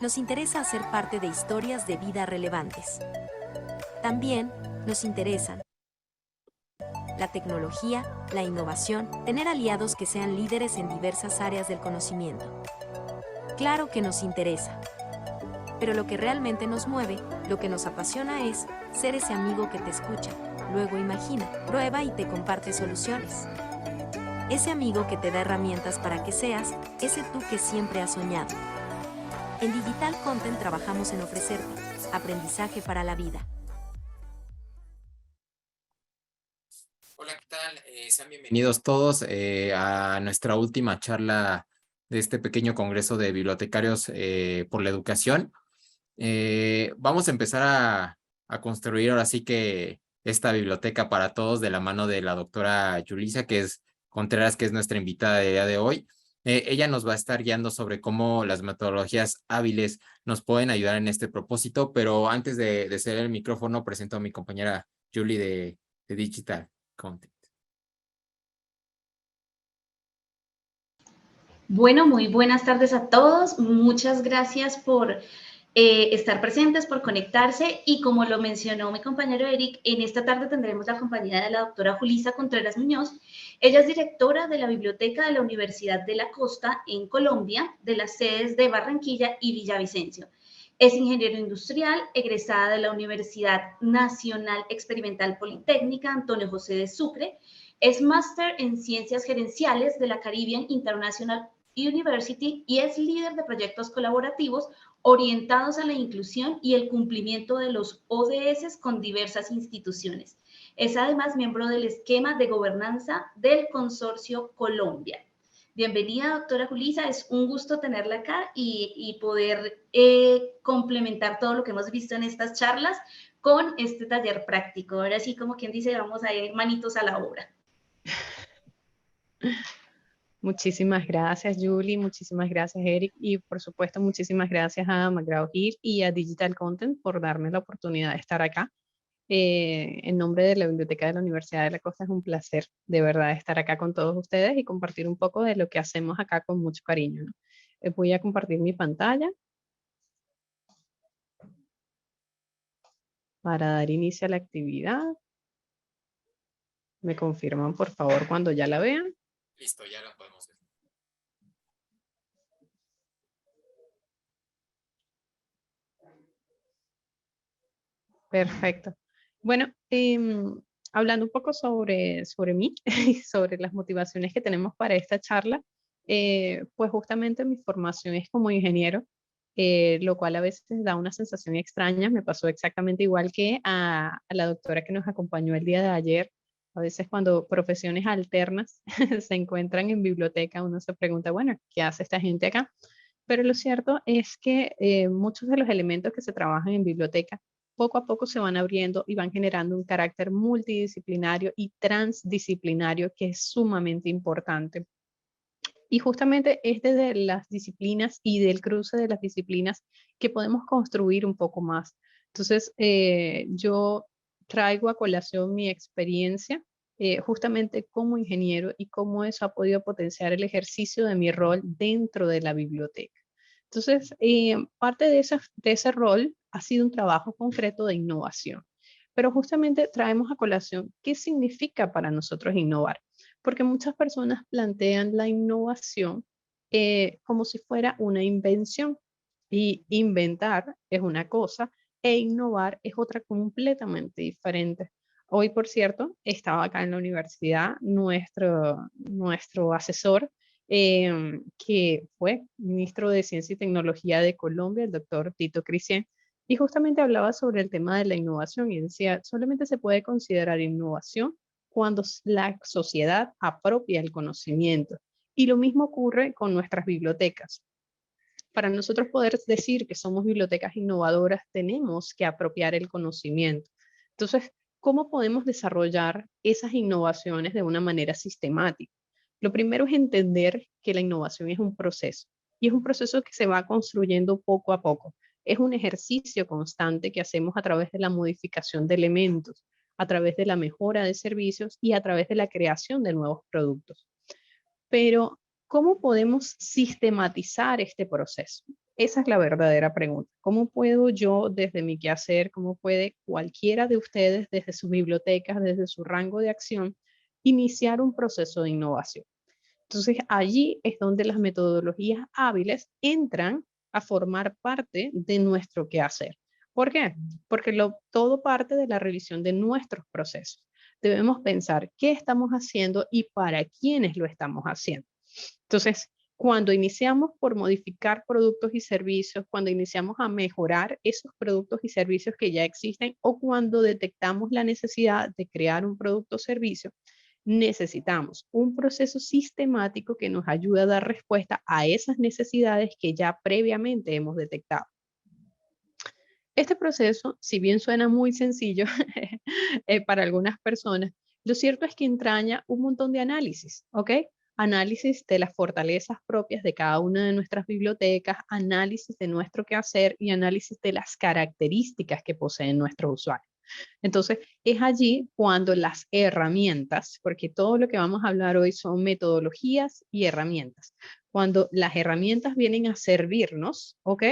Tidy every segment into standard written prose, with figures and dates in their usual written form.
Nos interesa hacer parte de historias de vida relevantes. También nos interesan la tecnología, la innovación, tener aliados que sean líderes en diversas áreas del conocimiento. Claro que nos interesa. Pero lo que realmente nos mueve, lo que nos apasiona es ser ese amigo que te escucha, luego imagina, prueba y te comparte soluciones. Ese amigo que te da herramientas para que seas ese tú que siempre has soñado. En Digital Content trabajamos en ofrecerte aprendizaje para la vida. Hola, ¿qué tal? Sean bienvenidos todos a nuestra última charla de este pequeño congreso de bibliotecarios por la educación. Vamos a empezar a construir ahora sí que esta biblioteca para todos de la mano de la doctora Yulisa, que es Contreras, que es nuestra invitada de día de hoy. Ella nos va a estar guiando sobre cómo las metodologías hábiles nos pueden ayudar en este propósito, pero antes de ceder el micrófono, presento a mi compañera Julie de Digital Content. Bueno, muy buenas tardes a todos. Muchas gracias por estar presentes, por conectarse y como lo mencionó mi compañero Eric, en esta tarde tendremos la compañía de la doctora Julisa Contreras Muñoz. Ella es directora de la Biblioteca de la Universidad de la Costa en Colombia, de las sedes de Barranquilla y Villavicencio. Es ingeniero industrial, egresada de la Universidad Nacional Experimental Politécnica Antonio José de Sucre. Es máster en Ciencias Gerenciales de la Caribbean International University y es líder de proyectos colaborativos orientados a la inclusión y el cumplimiento de los ODS con diversas instituciones. Es además miembro del esquema de gobernanza del Consorcio Colombia. Bienvenida, doctora Julisa, es un gusto tenerla acá y poder complementar todo lo que hemos visto en estas charlas con este taller práctico. Ahora sí, como quien dice, vamos a ir manitos a la obra. Muchísimas gracias, Julie, muchísimas gracias, Eric, y por supuesto, muchísimas gracias a McGraw-Hill y a Digital Content por darme la oportunidad de estar acá. En nombre de la Biblioteca de la Universidad de la Costa es un placer, de verdad, estar acá con todos ustedes y compartir un poco de lo que hacemos acá con mucho cariño, ¿no? Voy a compartir mi pantalla para dar inicio a la actividad. Me confirman, por favor, cuando ya la vean. Listo, ya la podemos ver. Perfecto. Bueno, hablando un poco sobre mí, sobre las motivaciones que tenemos para esta charla, pues justamente mi formación es como ingeniero, lo cual a veces da una sensación extraña. Me pasó exactamente igual que a la doctora que nos acompañó el día de ayer. A veces cuando profesiones alternas se encuentran en biblioteca, uno se pregunta, bueno, ¿qué hace esta gente acá? Pero lo cierto es que muchos de los elementos que se trabajan en biblioteca poco a poco se van abriendo y van generando un carácter multidisciplinario y transdisciplinario que es sumamente importante. Y justamente es desde las disciplinas y del cruce de las disciplinas que podemos construir un poco más. Entonces, yo traigo a colación mi experiencia justamente como ingeniero y cómo eso ha podido potenciar el ejercicio de mi rol dentro de la biblioteca. Entonces, parte de ese rol ha sido un trabajo concreto de innovación. Pero justamente traemos a colación qué significa para nosotros innovar, porque muchas personas plantean la innovación como si fuera una invención, y inventar es una cosa e innovar es otra completamente diferente. Hoy, por cierto, estaba acá en la universidad nuestro asesor, que fue ministro de Ciencia y Tecnología de Colombia, el doctor Tito Cristian, y justamente hablaba sobre el tema de la innovación y decía, solamente se puede considerar innovación cuando la sociedad apropia el conocimiento. Y lo mismo ocurre con nuestras bibliotecas. Para nosotros poder decir que somos bibliotecas innovadoras, tenemos que apropiar el conocimiento. Entonces, ¿cómo podemos desarrollar esas innovaciones de una manera sistemática? Lo primero es entender que la innovación es un proceso y es un proceso que se va construyendo poco a poco. Es un ejercicio constante que hacemos a través de la modificación de elementos, a través de la mejora de servicios y a través de la creación de nuevos productos. Pero ¿cómo podemos sistematizar este proceso? Esa es la verdadera pregunta. ¿Cómo puedo yo desde mi quehacer, cómo puede cualquiera de ustedes desde sus bibliotecas, desde su rango de acción, iniciar un proceso de innovación? Entonces, allí es donde las metodologías hábiles entran a formar parte de nuestro quehacer. ¿Por qué? Porque todo parte de la revisión de nuestros procesos. Debemos pensar qué estamos haciendo y para quiénes lo estamos haciendo. Entonces, cuando iniciamos por modificar productos y servicios, cuando iniciamos a mejorar esos productos y servicios que ya existen o cuando detectamos la necesidad de crear un producto o servicio, necesitamos un proceso sistemático que nos ayude a dar respuesta a esas necesidades que ya previamente hemos detectado. Este proceso, si bien suena muy sencillo para algunas personas, lo cierto es que entraña un montón de análisis, ¿ok? Análisis de las fortalezas propias de cada una de nuestras bibliotecas, análisis de nuestro quehacer y análisis de las características que poseen nuestros usuarios. Entonces, es allí cuando las herramientas, porque todo lo que vamos a hablar hoy son metodologías y herramientas, cuando las herramientas vienen a servirnos, ¿ok?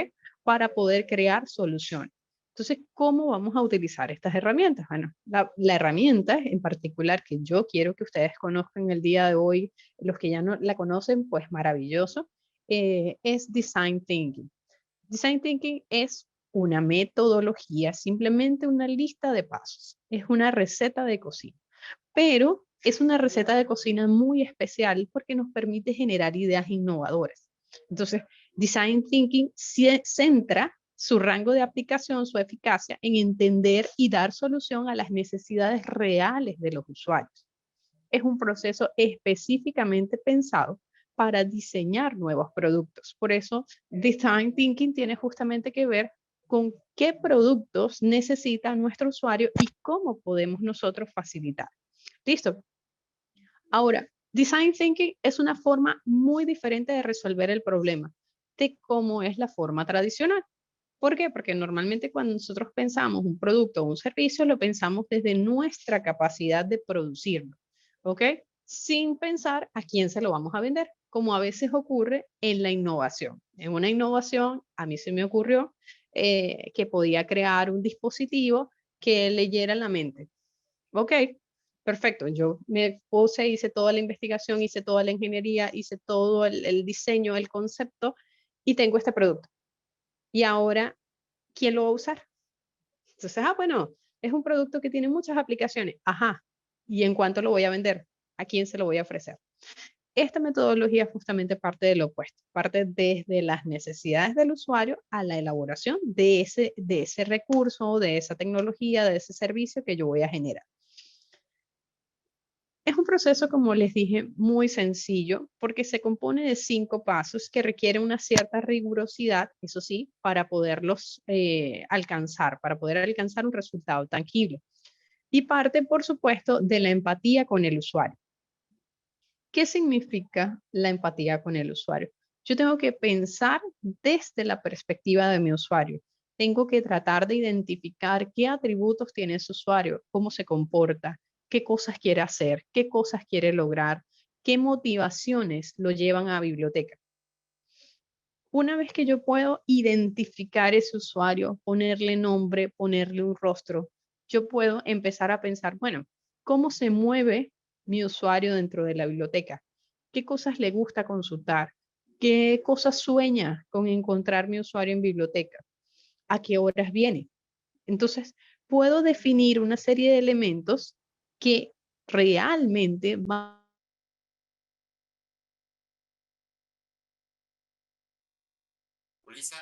Para poder crear soluciones. Entonces, ¿cómo vamos a utilizar estas herramientas? Bueno, la herramienta en particular que yo quiero que ustedes conozcan el día de hoy, los que ya no la conocen, pues maravilloso, es Design Thinking. Design Thinking es una metodología, simplemente una lista de pasos. Es una receta de cocina, pero es una receta de cocina muy especial porque nos permite generar ideas innovadoras. Entonces, Design Thinking centra su rango de aplicación, su eficacia en entender y dar solución a las necesidades reales de los usuarios. Es un proceso específicamente pensado para diseñar nuevos productos. Por eso, Design Thinking tiene justamente que ver con qué productos necesita nuestro usuario y cómo podemos nosotros facilitar. ¿Listo? Ahora, Design Thinking es una forma muy diferente de resolver el problema de cómo es la forma tradicional. ¿Por qué? Porque normalmente cuando nosotros pensamos un producto o un servicio, lo pensamos desde nuestra capacidad de producirlo, ¿ok? Sin pensar a quién se lo vamos a vender, como a veces ocurre en la innovación. En una innovación, a mí se me ocurrió que podía crear un dispositivo que leyera la mente. Ok, perfecto. Yo me puse, hice toda la investigación, hice toda la ingeniería, hice todo el diseño, el concepto y tengo este producto. Y ahora, ¿quién lo va a usar? Entonces, bueno, es un producto que tiene muchas aplicaciones. Ajá. ¿Y en cuánto lo voy a vender? ¿A quién se lo voy a ofrecer? Esta metodología justamente parte de lo opuesto, parte desde las necesidades del usuario a la elaboración de ese recurso, de esa tecnología, de ese servicio que yo voy a generar. Es un proceso, como les dije, muy sencillo porque se compone de 5 pasos que requieren una cierta rigurosidad, eso sí, para poderlos alcanzar, para poder alcanzar un resultado tangible. Y parte, por supuesto, de la empatía con el usuario. ¿Qué significa la empatía con el usuario? Yo tengo que pensar desde la perspectiva de mi usuario. Tengo que tratar de identificar qué atributos tiene ese usuario, cómo se comporta, qué cosas quiere hacer, qué cosas quiere lograr, qué motivaciones lo llevan a biblioteca. Una vez que yo puedo identificar ese usuario, ponerle nombre, ponerle un rostro, yo puedo empezar a pensar, bueno, ¿cómo se mueve mi usuario dentro de la biblioteca? ¿Qué cosas le gusta consultar? ¿Qué cosas sueña con encontrar mi usuario en biblioteca? ¿A qué horas viene? Entonces, puedo definir una serie de elementos que realmente van. Lisa,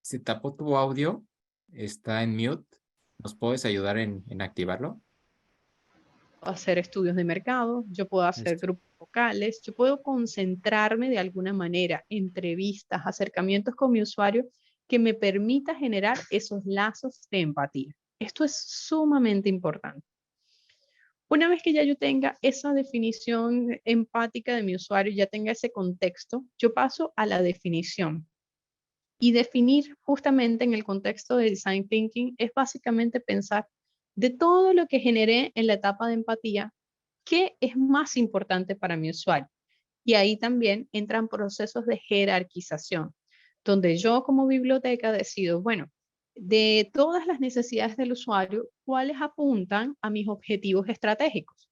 se tapó tu audio, está en mute. ¿Nos puedes ayudar en activarlo? Hacer estudios de mercado, yo puedo hacer Listo. grupos vocales, yo puedo concentrarme de alguna manera, entrevistas, acercamientos con mi usuario que me permita generar esos lazos de empatía. Esto es sumamente importante. Una vez que ya yo tenga esa definición empática de mi usuario, ya tenga ese contexto, yo paso a la definición. Y definir justamente en el contexto de Design Thinking es básicamente pensar de todo lo que generé en la etapa de empatía, ¿qué es más importante para mi usuario? Y ahí también entran procesos de jerarquización, donde yo como biblioteca decido, bueno, de todas las necesidades del usuario, ¿cuáles apuntan a mis objetivos estratégicos?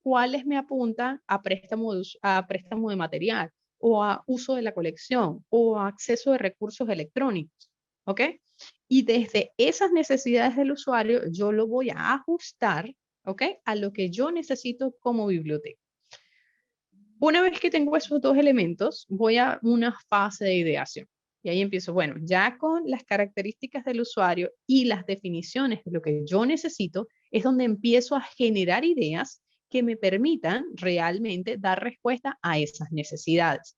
¿Cuáles me apuntan a préstamo de material o a uso de la colección o a acceso de recursos electrónicos? ¿Ok? Y desde esas necesidades del usuario, yo lo voy a ajustar, ¿ok? A lo que yo necesito como biblioteca. Una vez que tengo esos dos elementos, voy a una fase de ideación. Y ahí empiezo, bueno, ya con las características del usuario y las definiciones de lo que yo necesito, es donde empiezo a generar ideas que me permitan realmente dar respuesta a esas necesidades.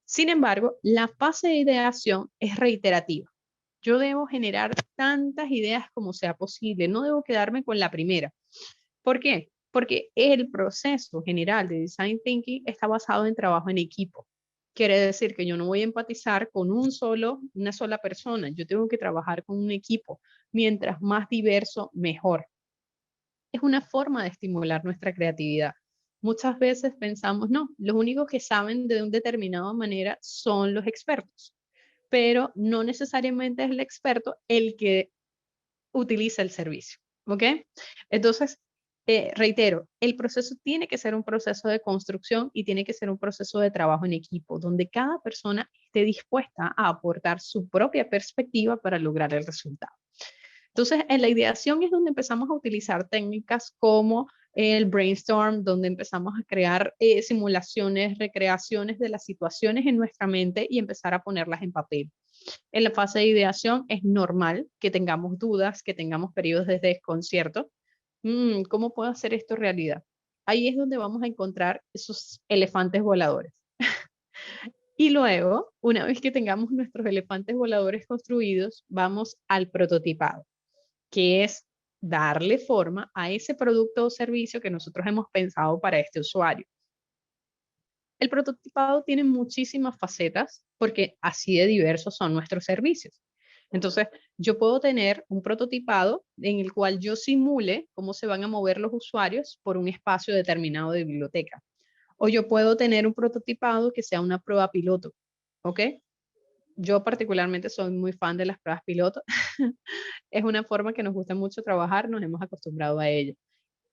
Sin embargo, la fase de ideación es reiterativa. Yo debo generar tantas ideas como sea posible, no debo quedarme con la primera. ¿Por qué? Porque el proceso general de Design Thinking está basado en trabajo en equipo. Quiere decir que yo no voy a empatizar con una sola persona, yo tengo que trabajar con un equipo. Mientras más diverso, mejor. Es una forma de estimular nuestra creatividad. Muchas veces pensamos, no, los únicos que saben de una determinada manera son los expertos, pero no necesariamente es el experto el que utiliza el servicio. ¿Ok? Entonces, reitero, el proceso tiene que ser un proceso de construcción y tiene que ser un proceso de trabajo en equipo, donde cada persona esté dispuesta a aportar su propia perspectiva para lograr el resultado. Entonces, en la ideación es donde empezamos a utilizar técnicas como el brainstorm, donde empezamos a crear simulaciones, recreaciones de las situaciones en nuestra mente y empezar a ponerlas en papel. En la fase de ideación es normal que tengamos dudas, que tengamos periodos de desconcierto. ¿Cómo puedo hacer esto realidad? Ahí es donde vamos a encontrar esos elefantes voladores. Y luego, una vez que tengamos nuestros elefantes voladores construidos, vamos al prototipado, que es darle forma a ese producto o servicio que nosotros hemos pensado para este usuario. El prototipado tiene muchísimas facetas porque así de diversos son nuestros servicios. Entonces, yo puedo tener un prototipado en el cual yo simule cómo se van a mover los usuarios por un espacio determinado de biblioteca. O yo puedo tener un prototipado que sea una prueba piloto, ¿ok? Yo particularmente soy muy fan de las pruebas piloto. Es una forma que nos gusta mucho trabajar, nos hemos acostumbrado a ello.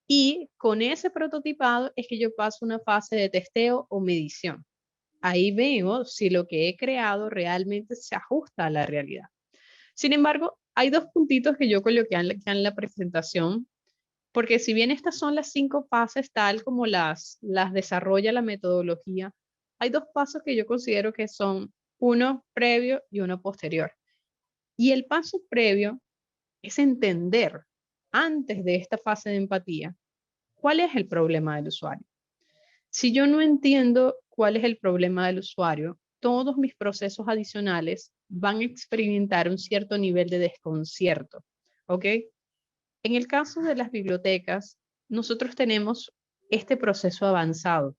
Y con ese prototipado es que yo paso una fase de testeo o medición. Ahí veo si lo que he creado realmente se ajusta a la realidad. Sin embargo, hay dos puntitos que yo coloqué en la presentación, porque si bien estas son las 5 fases tal como las desarrolla la metodología, hay dos pasos que yo considero que son uno previo y uno posterior. Y el paso previo es entender, antes de esta fase de empatía, cuál es el problema del usuario. Si yo no entiendo cuál es el problema del usuario, todos mis procesos adicionales van a experimentar un cierto nivel de desconcierto, ¿ok? En el caso de las bibliotecas, nosotros tenemos este proceso avanzado.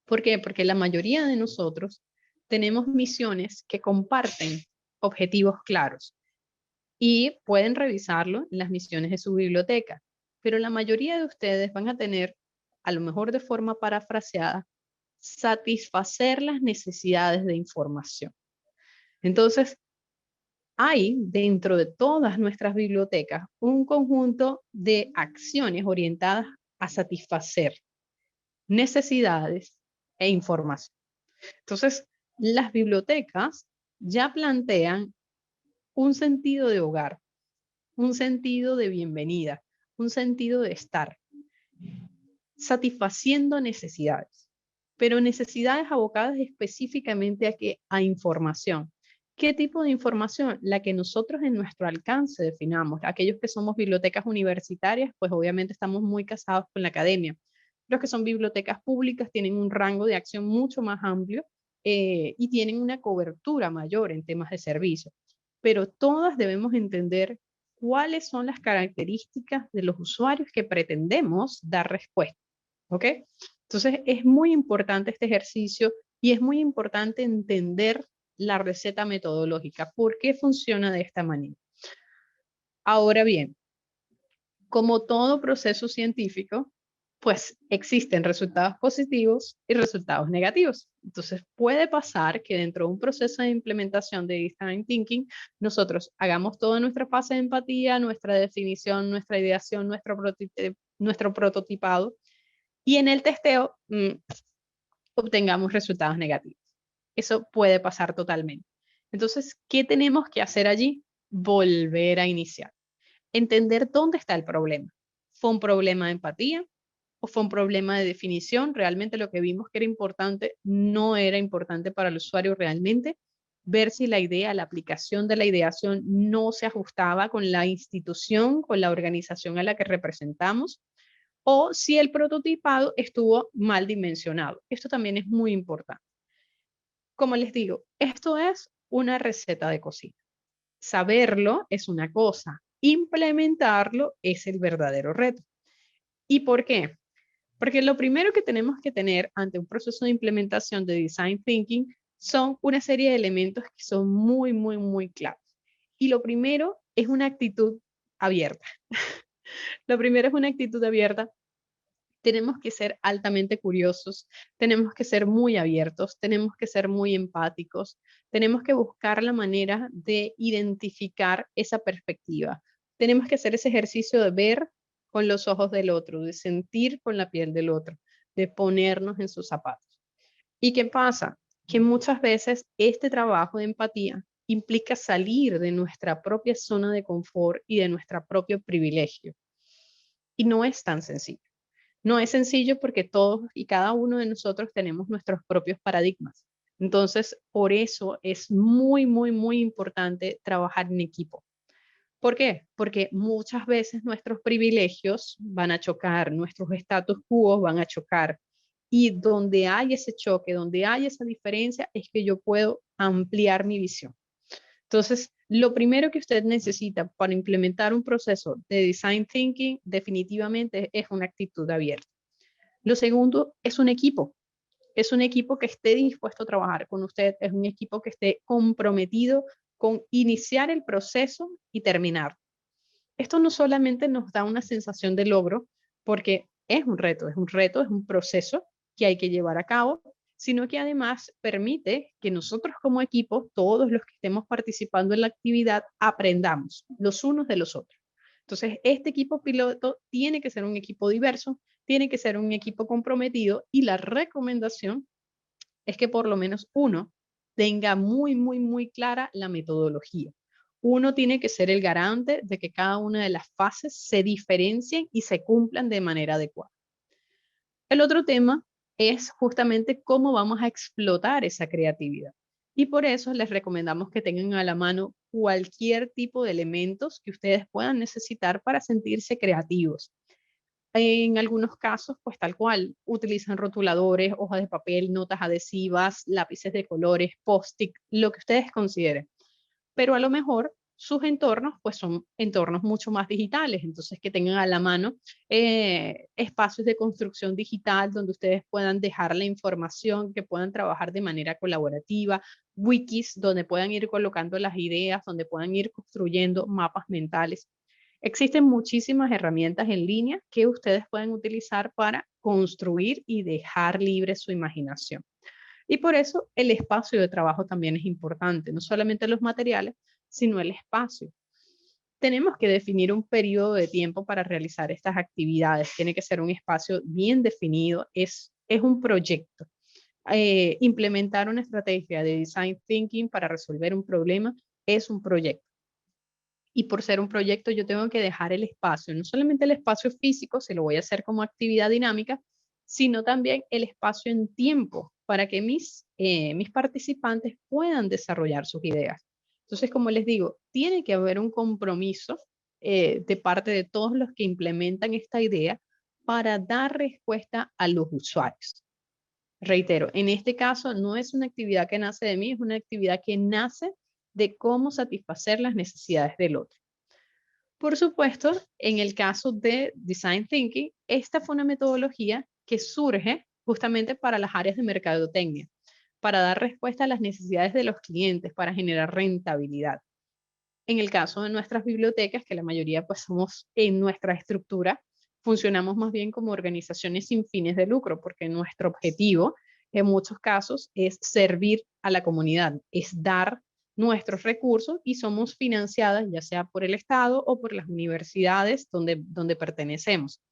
¿Por qué? Porque la mayoría de nosotros tenemos misiones que comparten objetivos claros y pueden revisarlo en las misiones de su biblioteca, pero la mayoría de ustedes van a tener, a lo mejor de forma parafraseada, satisfacer las necesidades de información. Entonces, hay dentro de todas nuestras bibliotecas un conjunto de acciones orientadas a satisfacer necesidades e información. Entonces, las bibliotecas ya plantean un sentido de hogar, un sentido de bienvenida, un sentido de estar, satisfaciendo necesidades, pero necesidades abocadas específicamente a información. ¿Qué tipo de información? La que nosotros en nuestro alcance definamos. Aquellos que somos bibliotecas universitarias, pues obviamente estamos muy casados con la academia. Los que son bibliotecas públicas tienen un rango de acción mucho más amplio y tienen una cobertura mayor en temas de servicio. Pero todas debemos entender cuáles son las características de los usuarios que pretendemos dar respuesta. ¿Ok? Entonces es muy importante este ejercicio y es muy importante entender la receta metodológica. ¿Por qué funciona de esta manera? Ahora bien, como todo proceso científico, pues existen resultados positivos y resultados negativos. Entonces puede pasar que dentro de un proceso de implementación de Design Thinking, nosotros hagamos toda nuestra fase de empatía, nuestra definición, nuestra ideación, nuestro prototipado, y en el testeo obtengamos resultados negativos. Eso puede pasar totalmente. Entonces, ¿qué tenemos que hacer allí? Volver a iniciar. Entender dónde está el problema. ¿Fue un problema de empatía o fue un problema de definición? Realmente lo que vimos que era importante no era importante para el usuario realmente. Ver si la idea, la aplicación de la ideación no se ajustaba con la institución, con la organización a la que representamos, o si el prototipado estuvo mal dimensionado. Esto también es muy importante. Como les digo, esto es una receta de cocina. Saberlo es una cosa, implementarlo es el verdadero reto. ¿Y por qué? Porque lo primero que tenemos que tener ante un proceso de implementación de Design Thinking son una serie de elementos que son muy, muy, muy claros. Y lo primero es una actitud abierta. Lo primero es una actitud abierta. Tenemos que ser altamente curiosos, tenemos que ser muy abiertos, tenemos que ser muy empáticos, tenemos que buscar la manera de identificar esa perspectiva. Tenemos que hacer ese ejercicio de ver con los ojos del otro, de sentir con la piel del otro, de ponernos en sus zapatos. ¿Y qué pasa? Que muchas veces este trabajo de empatía implica salir de nuestra propia zona de confort y de nuestro propio privilegio. Y no es tan sencillo. No es sencillo porque todos y cada uno de nosotros tenemos nuestros propios paradigmas. Entonces, por eso es muy, muy, muy importante trabajar en equipo. ¿Por qué? Porque muchas veces nuestros privilegios van a chocar, nuestros status quo van a chocar. Y donde hay ese choque, donde hay esa diferencia, es que yo puedo ampliar mi visión. Entonces, lo primero que usted necesita para implementar un proceso de design thinking definitivamente es una actitud abierta. Lo segundo es un equipo. Es un equipo que esté dispuesto a trabajar con usted, es un equipo que esté comprometido con iniciar el proceso y terminar. Esto no solamente nos da una sensación de logro, porque es un reto, es un proceso que hay que llevar a cabo, sino que además permite que nosotros como equipo, todos los que estemos participando en la actividad, aprendamos los unos de los otros. Entonces, este equipo piloto tiene que ser un equipo diverso, tiene que ser un equipo comprometido y la recomendación es que por lo menos uno tenga muy, muy, muy clara la metodología. Uno tiene que ser el garante de que cada una de las fases se diferencien y se cumplan de manera adecuada. El otro tema es justamente cómo vamos a explotar esa creatividad. Y por eso les recomendamos que tengan a la mano cualquier tipo de elementos que ustedes puedan necesitar para sentirse creativos. En algunos casos, pues tal cual, utilizan rotuladores, hojas de papel, notas adhesivas, lápices de colores, post-it, lo que ustedes consideren. Pero a lo mejor sus entornos, pues son entornos mucho más digitales, entonces que tengan a la mano espacios de construcción digital donde ustedes puedan dejar la información, que puedan trabajar de manera colaborativa, wikis donde puedan ir colocando las ideas, donde puedan ir construyendo mapas mentales. Existen muchísimas herramientas en línea que ustedes pueden utilizar para construir y dejar libre su imaginación. Y por eso el espacio de trabajo también es importante, no solamente los materiales, sino el espacio. Tenemos que definir un periodo de tiempo para realizar estas actividades. Tiene que ser un espacio bien definido, es un proyecto. Implementar una estrategia de design thinking para resolver un problema es un proyecto. Y por ser un proyecto, yo tengo que dejar el espacio, no solamente el espacio físico, se lo voy a hacer como actividad dinámica, sino también el espacio en tiempo para que mis participantes puedan desarrollar sus ideas. Entonces, como les digo, tiene que haber un compromiso de parte de todos los que implementan esta idea para dar respuesta a los usuarios. Reitero, en este caso no es una actividad que nace de mí, es una actividad que nace de cómo satisfacer las necesidades del otro. Por supuesto, en el caso de Design Thinking, esta fue una metodología que surge justamente para las áreas de mercadotecnia, para dar respuesta a las necesidades de los clientes, para generar rentabilidad. En el caso de nuestras bibliotecas, que la mayoría pues somos en nuestra estructura, funcionamos más bien como organizaciones sin fines de lucro, porque nuestro objetivo en muchos casos es servir a la comunidad, es dar nuestros recursos y somos financiadas ya sea por el Estado o por las universidades donde pertenecemos.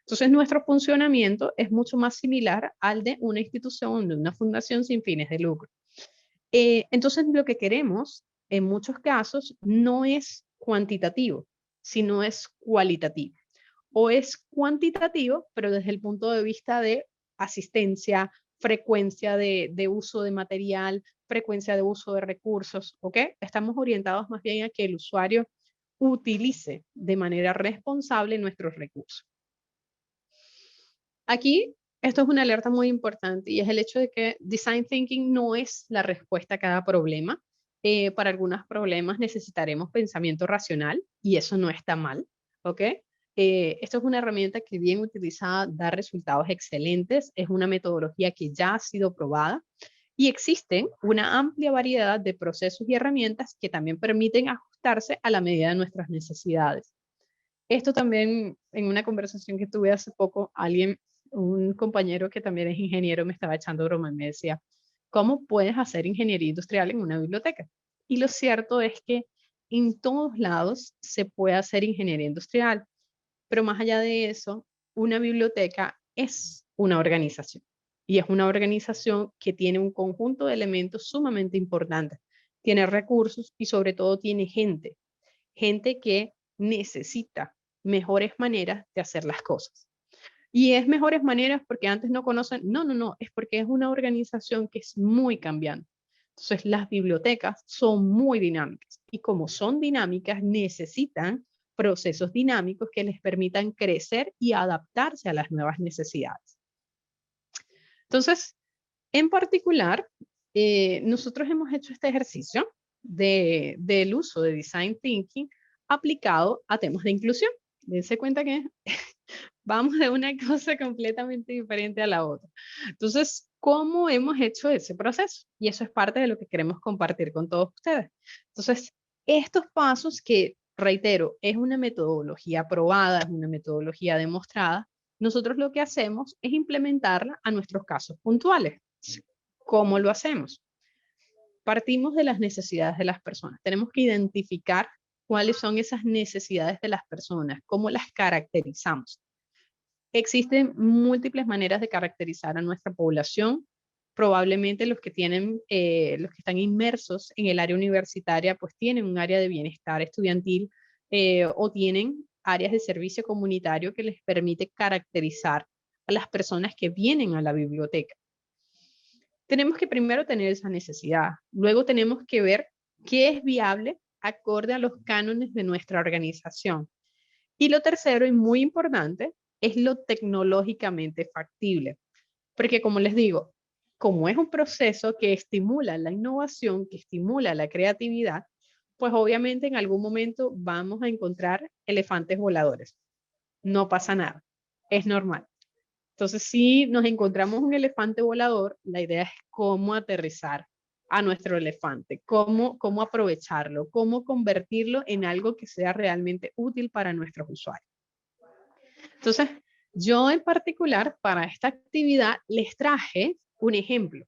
Entonces, nuestro funcionamiento es mucho más similar al de una institución, de una fundación sin fines de lucro. Entonces, lo que queremos en muchos casos no es cuantitativo, sino es cualitativo. O es cuantitativo, pero desde el punto de vista de asistencia, frecuencia de uso de material, frecuencia de uso de recursos, ¿ok? Estamos orientados más bien a que el usuario utilice de manera responsable nuestros recursos. Aquí, esto es una alerta muy importante y es el hecho de que Design Thinking no es la respuesta a cada problema. Para algunos problemas necesitaremos pensamiento racional y eso no está mal, ¿ok? Esto es una herramienta que bien utilizada da resultados excelentes, es una metodología que ya ha sido probada y existen una amplia variedad de procesos y herramientas que también permiten ajustarse a la medida de nuestras necesidades. Esto también, en una conversación que tuve hace poco, un compañero que también es ingeniero, me estaba echando broma y me decía, ¿cómo puedes hacer ingeniería industrial en una biblioteca? Y lo cierto es que en todos lados se puede hacer ingeniería industrial, pero más allá de eso, una biblioteca es una organización y es una organización que tiene un conjunto de elementos sumamente importantes. Tiene recursos y sobre todo tiene gente que necesita mejores maneras de hacer las cosas. Y es mejores maneras porque antes no conocen, no, es porque es una organización que es muy cambiante. Entonces las bibliotecas son muy dinámicas y como son dinámicas necesitan procesos dinámicos que les permitan crecer y adaptarse a las nuevas necesidades. Entonces, en particular, nosotros hemos hecho este ejercicio del uso de Design Thinking aplicado a temas de inclusión. Dense cuenta que vamos de una cosa completamente diferente a la otra. Entonces, ¿cómo hemos hecho ese proceso? Y eso es parte de lo que queremos compartir con todos ustedes. Entonces, estos pasos que, reitero, es una metodología probada, es una metodología demostrada, nosotros lo que hacemos es implementarla a nuestros casos puntuales. ¿Cómo lo hacemos? Partimos de las necesidades de las personas. Tenemos que identificar cuáles son esas necesidades de las personas, cómo las caracterizamos. Existen múltiples maneras de caracterizar a nuestra población. Probablemente los que están inmersos en el área universitaria, pues tienen un área de bienestar estudiantil o tienen áreas de servicio comunitario que les permite caracterizar a las personas que vienen a la biblioteca. Tenemos que primero tener esa necesidad, luego tenemos que ver qué es viable acorde a los cánones de nuestra organización. Y lo tercero y muy importante es lo tecnológicamente factible, porque como les digo, como es un proceso que estimula la innovación, que estimula la creatividad, pues obviamente en algún momento vamos a encontrar elefantes voladores. No pasa nada, es normal. Entonces, si nos encontramos un elefante volador, la idea es cómo aterrizar a nuestro elefante, cómo aprovecharlo, cómo convertirlo en algo que sea realmente útil para nuestros usuarios. Entonces, yo en particular para esta actividad les traje un ejemplo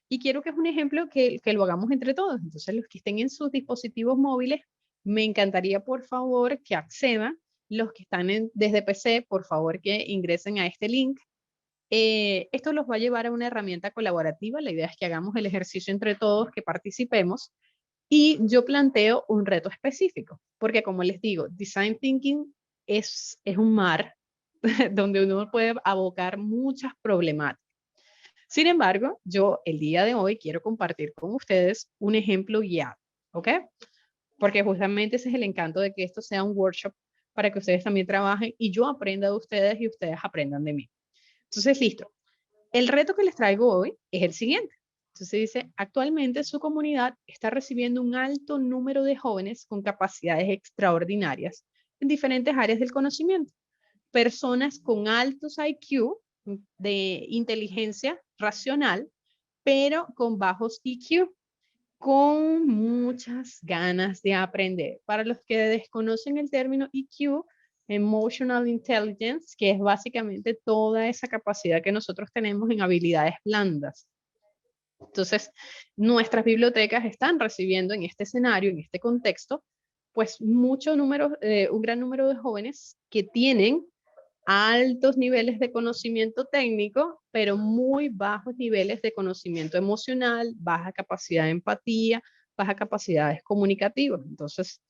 y quiero que es un ejemplo que lo hagamos entre todos. Entonces, los que estén en sus dispositivos móviles, me encantaría por favor que accedan. Los que están desde PC, por favor que ingresen a este link. Esto los va a llevar a una herramienta colaborativa. La idea es que hagamos el ejercicio entre todos, que participemos. Y yo planteo un reto específico, porque como les digo, Design Thinking es un mar donde uno puede abocar muchas problemáticas. Sin embargo, yo el día de hoy quiero compartir con ustedes un ejemplo guiado, ¿ok? Porque justamente ese es el encanto de que esto sea un workshop para que ustedes también trabajen y yo aprenda de ustedes y ustedes aprendan de mí. Entonces, listo. El reto que les traigo hoy es el siguiente. Entonces dice, actualmente su comunidad está recibiendo un alto número de jóvenes con capacidades extraordinarias en diferentes áreas del conocimiento. Personas con altos IQ de inteligencia racional, pero con bajos EQ, con muchas ganas de aprender. Para los que desconocen el término EQ, Emotional Intelligence, que es básicamente toda esa capacidad que nosotros tenemos en habilidades blandas. Entonces, nuestras bibliotecas están recibiendo en este escenario, en este contexto, pues un gran número de jóvenes que tienen altos niveles de conocimiento técnico, pero muy bajos niveles de conocimiento emocional, baja capacidad de empatía, baja capacidades comunicativas. Entonces,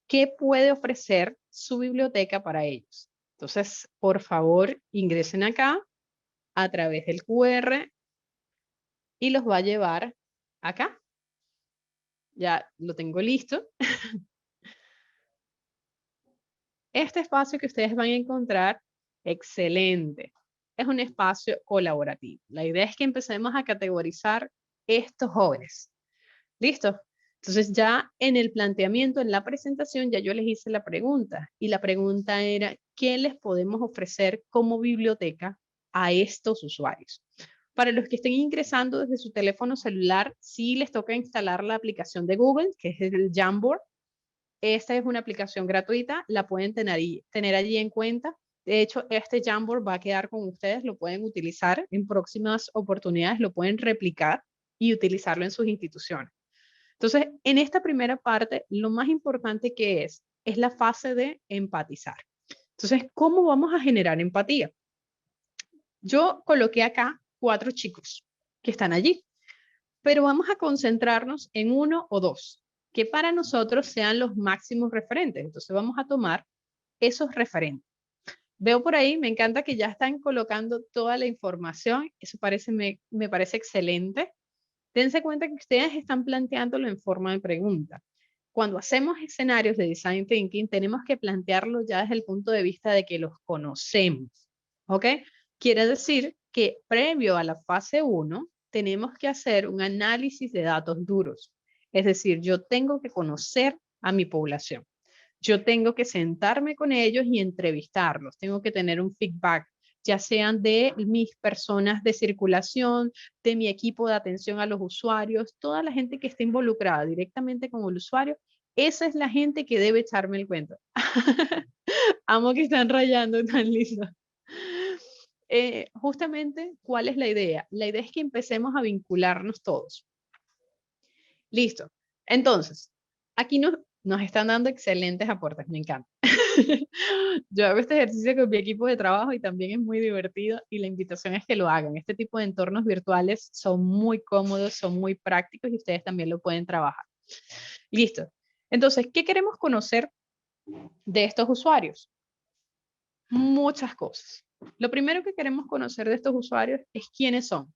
¿qué puede ofrecer su biblioteca para ellos? Entonces, por favor, ingresen acá a través del QR y los va a llevar acá. Ya lo tengo listo. Este espacio que ustedes van a encontrar, excelente. Es un espacio colaborativo. La idea es que empecemos a categorizar estos jóvenes. ¿Listo? Entonces ya en el planteamiento, en la presentación, ya yo les hice la pregunta. Y la pregunta era, ¿qué les podemos ofrecer como biblioteca a estos usuarios? Para los que estén ingresando desde su teléfono celular, sí les toca instalar la aplicación de Google, que es el Jamboard. Esta es una aplicación gratuita, la pueden tener allí en cuenta. De hecho, este Jamboard va a quedar con ustedes, lo pueden utilizar en próximas oportunidades, lo pueden replicar y utilizarlo en sus instituciones. Entonces, en esta primera parte, lo más importante que es la fase de empatizar. Entonces, ¿cómo vamos a generar empatía? Yo coloqué acá 4 chicos que están allí, pero vamos a concentrarnos en 1 o 2, que para nosotros sean los máximos referentes. Entonces, vamos a tomar esos referentes. Veo por ahí, me encanta que ya están colocando toda la información, eso me parece excelente. Dense cuenta que ustedes están planteándolo en forma de pregunta. Cuando hacemos escenarios de design thinking, tenemos que plantearlo ya desde el punto de vista de que los conocemos. ¿Ok? Quiere decir que previo a la fase 1, tenemos que hacer un análisis de datos duros. Es decir, yo tengo que conocer a mi población. Yo tengo que sentarme con ellos y entrevistarlos. Tengo que tener un feedback, ya sean de mis personas de circulación, de mi equipo de atención a los usuarios, toda la gente que esté involucrada directamente con el usuario. Esa es la gente que debe echarme el cuento. Amo que están rayando tan listo. Justamente, ¿cuál es la idea? La idea es que empecemos a vincularnos todos. Listo. Entonces, aquí nos están dando excelentes aportes, me encanta. Yo hago este ejercicio con mi equipo de trabajo y también es muy divertido y la invitación es que lo hagan. Este tipo de entornos virtuales son muy cómodos, son muy prácticos y ustedes también lo pueden trabajar. Listo. Entonces, ¿qué queremos conocer de estos usuarios? Muchas cosas. Lo primero que queremos conocer de estos usuarios es quiénes son.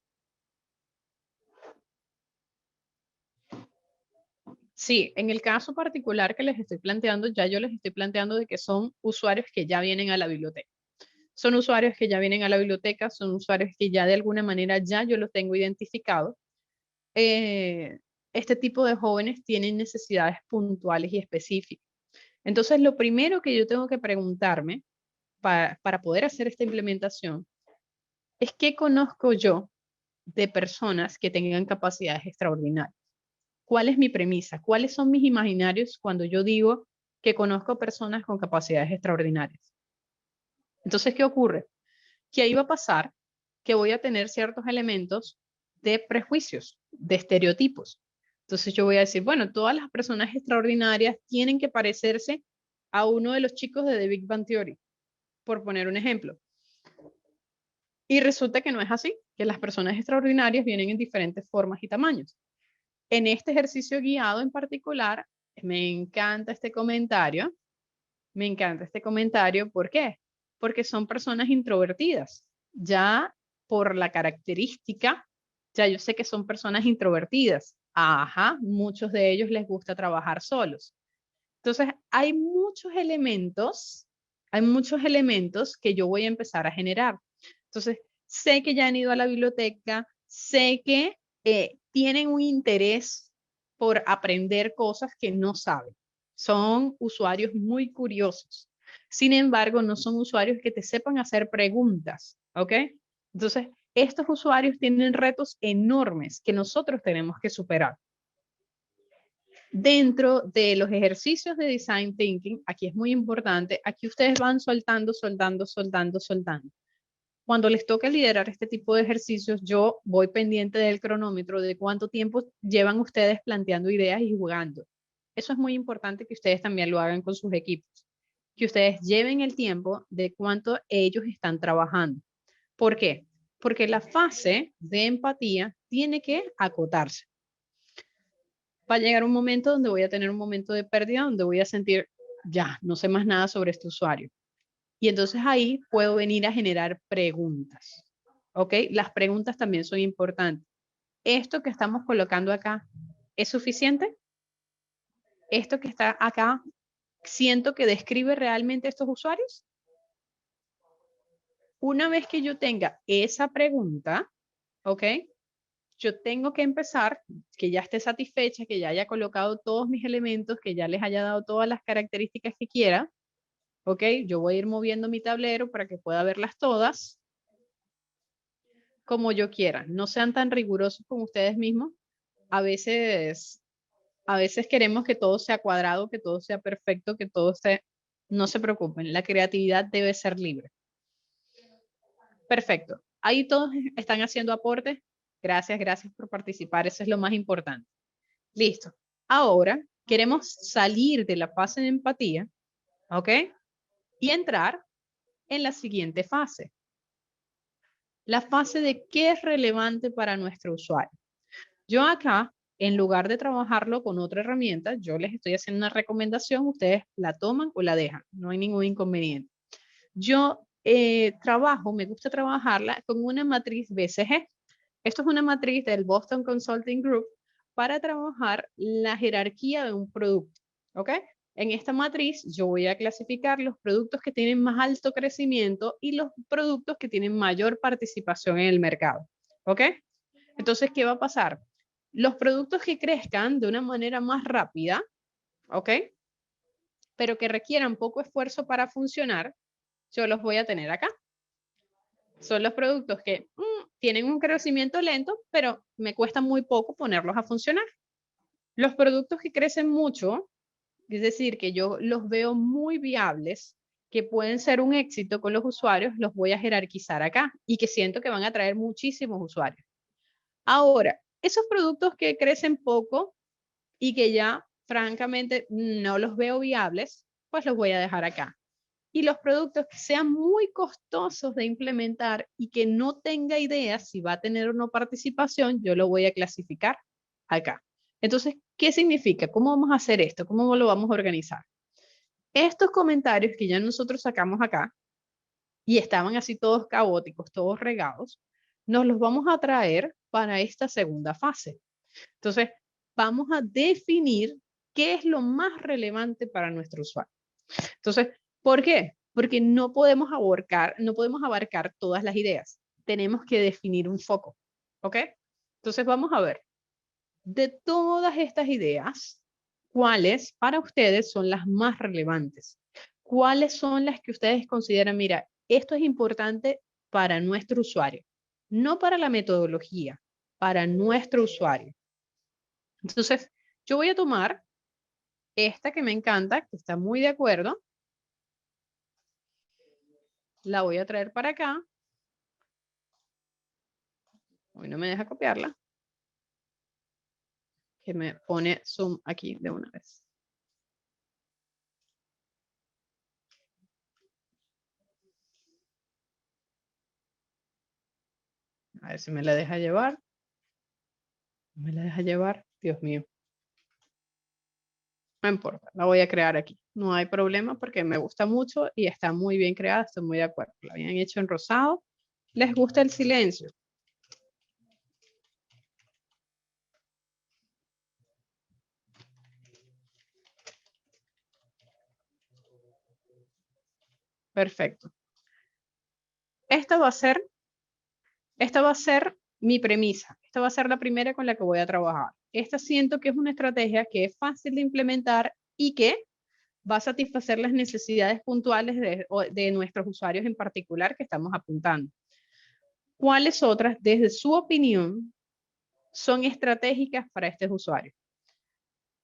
Sí, en el caso particular que les estoy planteando, ya yo les estoy planteando de que son usuarios que ya vienen a la biblioteca. Son usuarios que ya vienen a la biblioteca, son usuarios que ya de alguna manera ya yo los tengo identificados. Este tipo de jóvenes tienen necesidades puntuales y específicas. Entonces, lo primero que yo tengo que preguntarme para poder hacer esta implementación es qué conozco yo de personas que tengan capacidades extraordinarias. ¿Cuál es mi premisa? ¿Cuáles son mis imaginarios cuando yo digo que conozco personas con capacidades extraordinarias? Entonces, ¿qué ocurre? Que ahí va a pasar que voy a tener ciertos elementos de prejuicios, de estereotipos. Entonces yo voy a decir, bueno, todas las personas extraordinarias tienen que parecerse a uno de los chicos de The Big Bang Theory, por poner un ejemplo. Y resulta que no es así, que las personas extraordinarias vienen en diferentes formas y tamaños. En este ejercicio guiado en particular, me encanta este comentario. Me encanta este comentario. ¿Por qué? Porque son personas introvertidas. Ya por la característica, ya yo sé que son personas introvertidas. Ajá, muchos de ellos les gusta trabajar solos. Entonces, hay muchos elementos que yo voy a empezar a generar. Entonces, sé que ya han ido a la biblioteca, sé que tienen un interés por aprender cosas que no saben. Son usuarios muy curiosos. Sin embargo, no son usuarios que te sepan hacer preguntas, ¿ok? Entonces, estos usuarios tienen retos enormes que nosotros tenemos que superar. Dentro de los ejercicios de Design Thinking, aquí es muy importante, aquí ustedes van soltando. Cuando les toca liderar este tipo de ejercicios, yo voy pendiente del cronómetro de cuánto tiempo llevan ustedes planteando ideas y jugando. Eso es muy importante que ustedes también lo hagan con sus equipos. Que ustedes lleven el tiempo de cuánto ellos están trabajando. ¿Por qué? Porque la fase de empatía tiene que acotarse. Va a llegar un momento donde voy a tener un momento de pérdida, donde voy a sentir, ya, no sé más nada sobre este usuario. Y entonces ahí puedo venir a generar preguntas. ¿Ok? Las preguntas también son importantes. ¿Esto que estamos colocando acá es suficiente? ¿Esto que está acá siento que describe realmente estos usuarios? Una vez que yo tenga esa pregunta, ¿ok? Yo tengo que empezar, que ya esté satisfecha, que ya haya colocado todos mis elementos, que ya les haya dado todas las características que quiera, ¿ok? Yo voy a ir moviendo mi tablero para que pueda verlas todas como yo quiera. No sean tan rigurosos con ustedes mismos. A veces queremos que todo sea cuadrado, que todo sea perfecto, que todo sea... No se preocupen, la creatividad debe ser libre. Perfecto. Ahí todos están haciendo aportes. Gracias, gracias por participar. Eso es lo más importante. Listo. Ahora queremos salir de la fase de empatía, ¿ok? Y entrar en la siguiente fase. La fase de qué es relevante para nuestro usuario. Yo acá, en lugar de trabajarlo con otra herramienta, yo les estoy haciendo una recomendación, ustedes la toman o la dejan, no hay ningún inconveniente. Yo me gusta trabajarla con una matriz BCG. Esto es una matriz del Boston Consulting Group para trabajar la jerarquía de un producto, ¿ok? En esta matriz yo voy a clasificar los productos que tienen más alto crecimiento y los productos que tienen mayor participación en el mercado, ¿ok? Entonces, ¿qué va a pasar? Los productos que crezcan de una manera más rápida, ¿ok? Pero que requieran poco esfuerzo para funcionar, yo los voy a tener acá. Son los productos que tienen un crecimiento lento, pero me cuesta muy poco ponerlos a funcionar. Los productos que crecen mucho, es decir, que yo los veo muy viables, que pueden ser un éxito con los usuarios, los voy a jerarquizar acá y que siento que van a traer muchísimos usuarios. Ahora, esos productos que crecen poco y que ya francamente no los veo viables, pues los voy a dejar acá. Y los productos que sean muy costosos de implementar y que no tenga idea si va a tener o no participación, yo lo voy a clasificar acá. Entonces, ¿qué significa? ¿Cómo vamos a hacer esto? ¿Cómo lo vamos a organizar? Estos comentarios que ya nosotros sacamos acá y estaban así todos caóticos, todos regados, nos los vamos a traer para esta segunda fase. Entonces, vamos a definir qué es lo más relevante para nuestro usuario. Entonces, ¿por qué? Porque no podemos abarcar todas las ideas. Tenemos que definir un foco, ¿ok? Entonces, vamos a ver, de todas estas ideas, ¿cuáles para ustedes son las más relevantes? ¿Cuáles son las que ustedes consideran, mira, esto es importante para nuestro usuario, no para la metodología, para nuestro usuario? Entonces, yo voy a tomar esta que me encanta, que está muy de acuerdo. La voy a traer para acá. Hoy no me deja copiarla. Que me pone zoom aquí de una vez. A ver si me la deja llevar. No me la deja llevar. Dios mío. No importa, la voy a crear aquí. No hay problema porque me gusta mucho y está muy bien creada. Estoy muy de acuerdo. La habían hecho en rosado. ¿Les gusta el silencio? Perfecto. Esta va a ser mi premisa. Esta va a ser la primera con la que voy a trabajar. Esta siento que es una estrategia que es fácil de implementar y que va a satisfacer las necesidades puntuales de nuestros usuarios en particular que estamos apuntando. ¿Cuáles otras, desde su opinión, son estratégicas para estos usuarios?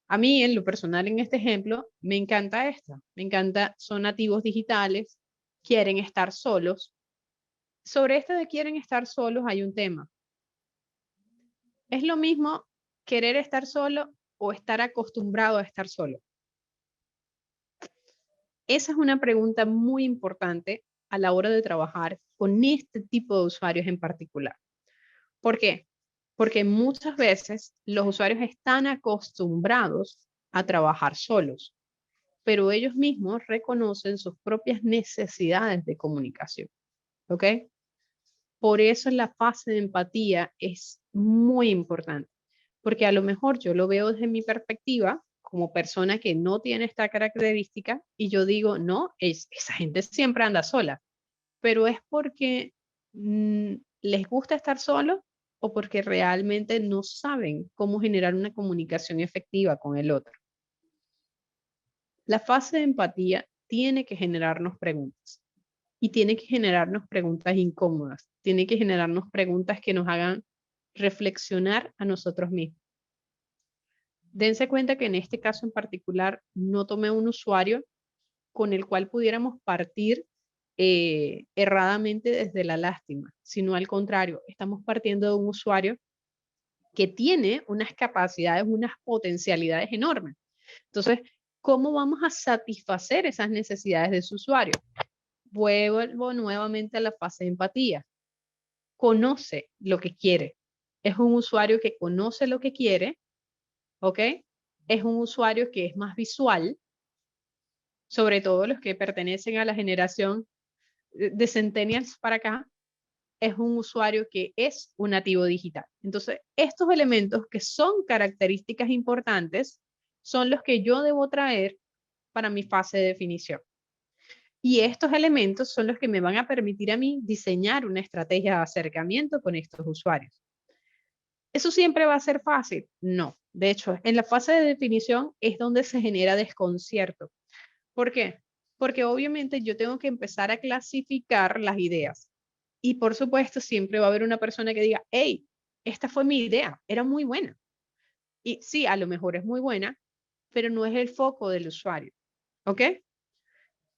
A mí, en lo personal, en este ejemplo, me encanta esta. Me encanta, son nativos digitales, quieren estar solos. Sobre este de quieren estar solos hay un tema. ¿Es lo mismo querer estar solo o estar acostumbrado a estar solo? Esa es una pregunta muy importante a la hora de trabajar con este tipo de usuarios en particular. ¿Por qué? Porque muchas veces los usuarios están acostumbrados a trabajar solos, pero ellos mismos reconocen sus propias necesidades de comunicación. ¿Ok? Por eso la fase de empatía es muy importante, porque a lo mejor yo lo veo desde mi perspectiva como persona que no tiene esta característica y yo digo, no, esa gente siempre anda sola, pero es porque les gusta estar solos o porque realmente no saben cómo generar una comunicación efectiva con el otro. La fase de empatía tiene que generarnos preguntas y tiene que generarnos preguntas incómodas, tiene que generarnos preguntas que nos hagan reflexionar a nosotros mismos. Dense cuenta que en este caso en particular no tomé un usuario con el cual pudiéramos partir erradamente desde la lástima, sino al contrario, estamos partiendo de un usuario que tiene unas capacidades, unas potencialidades enormes. Entonces, ¿cómo vamos a satisfacer esas necesidades de su usuario? Vuelvo nuevamente a la fase de empatía. Conoce lo que quiere. Es un usuario que conoce lo que quiere, ¿ok? Es un usuario que es más visual, sobre todo los que pertenecen a la generación de centennials para acá, es un usuario que es un nativo digital. Entonces, estos elementos que son características importantes son los que yo debo traer para mi fase de definición. Y estos elementos son los que me van a permitir a mí diseñar una estrategia de acercamiento con estos usuarios. ¿Eso siempre va a ser fácil? No. De hecho, en la fase de definición es donde se genera desconcierto. ¿Por qué? Porque obviamente yo tengo que empezar a clasificar las ideas. Y por supuesto, siempre va a haber una persona que diga, hey, esta fue mi idea, era muy buena. Y sí, a lo mejor es muy buena, pero no es el foco del usuario. ¿Ok?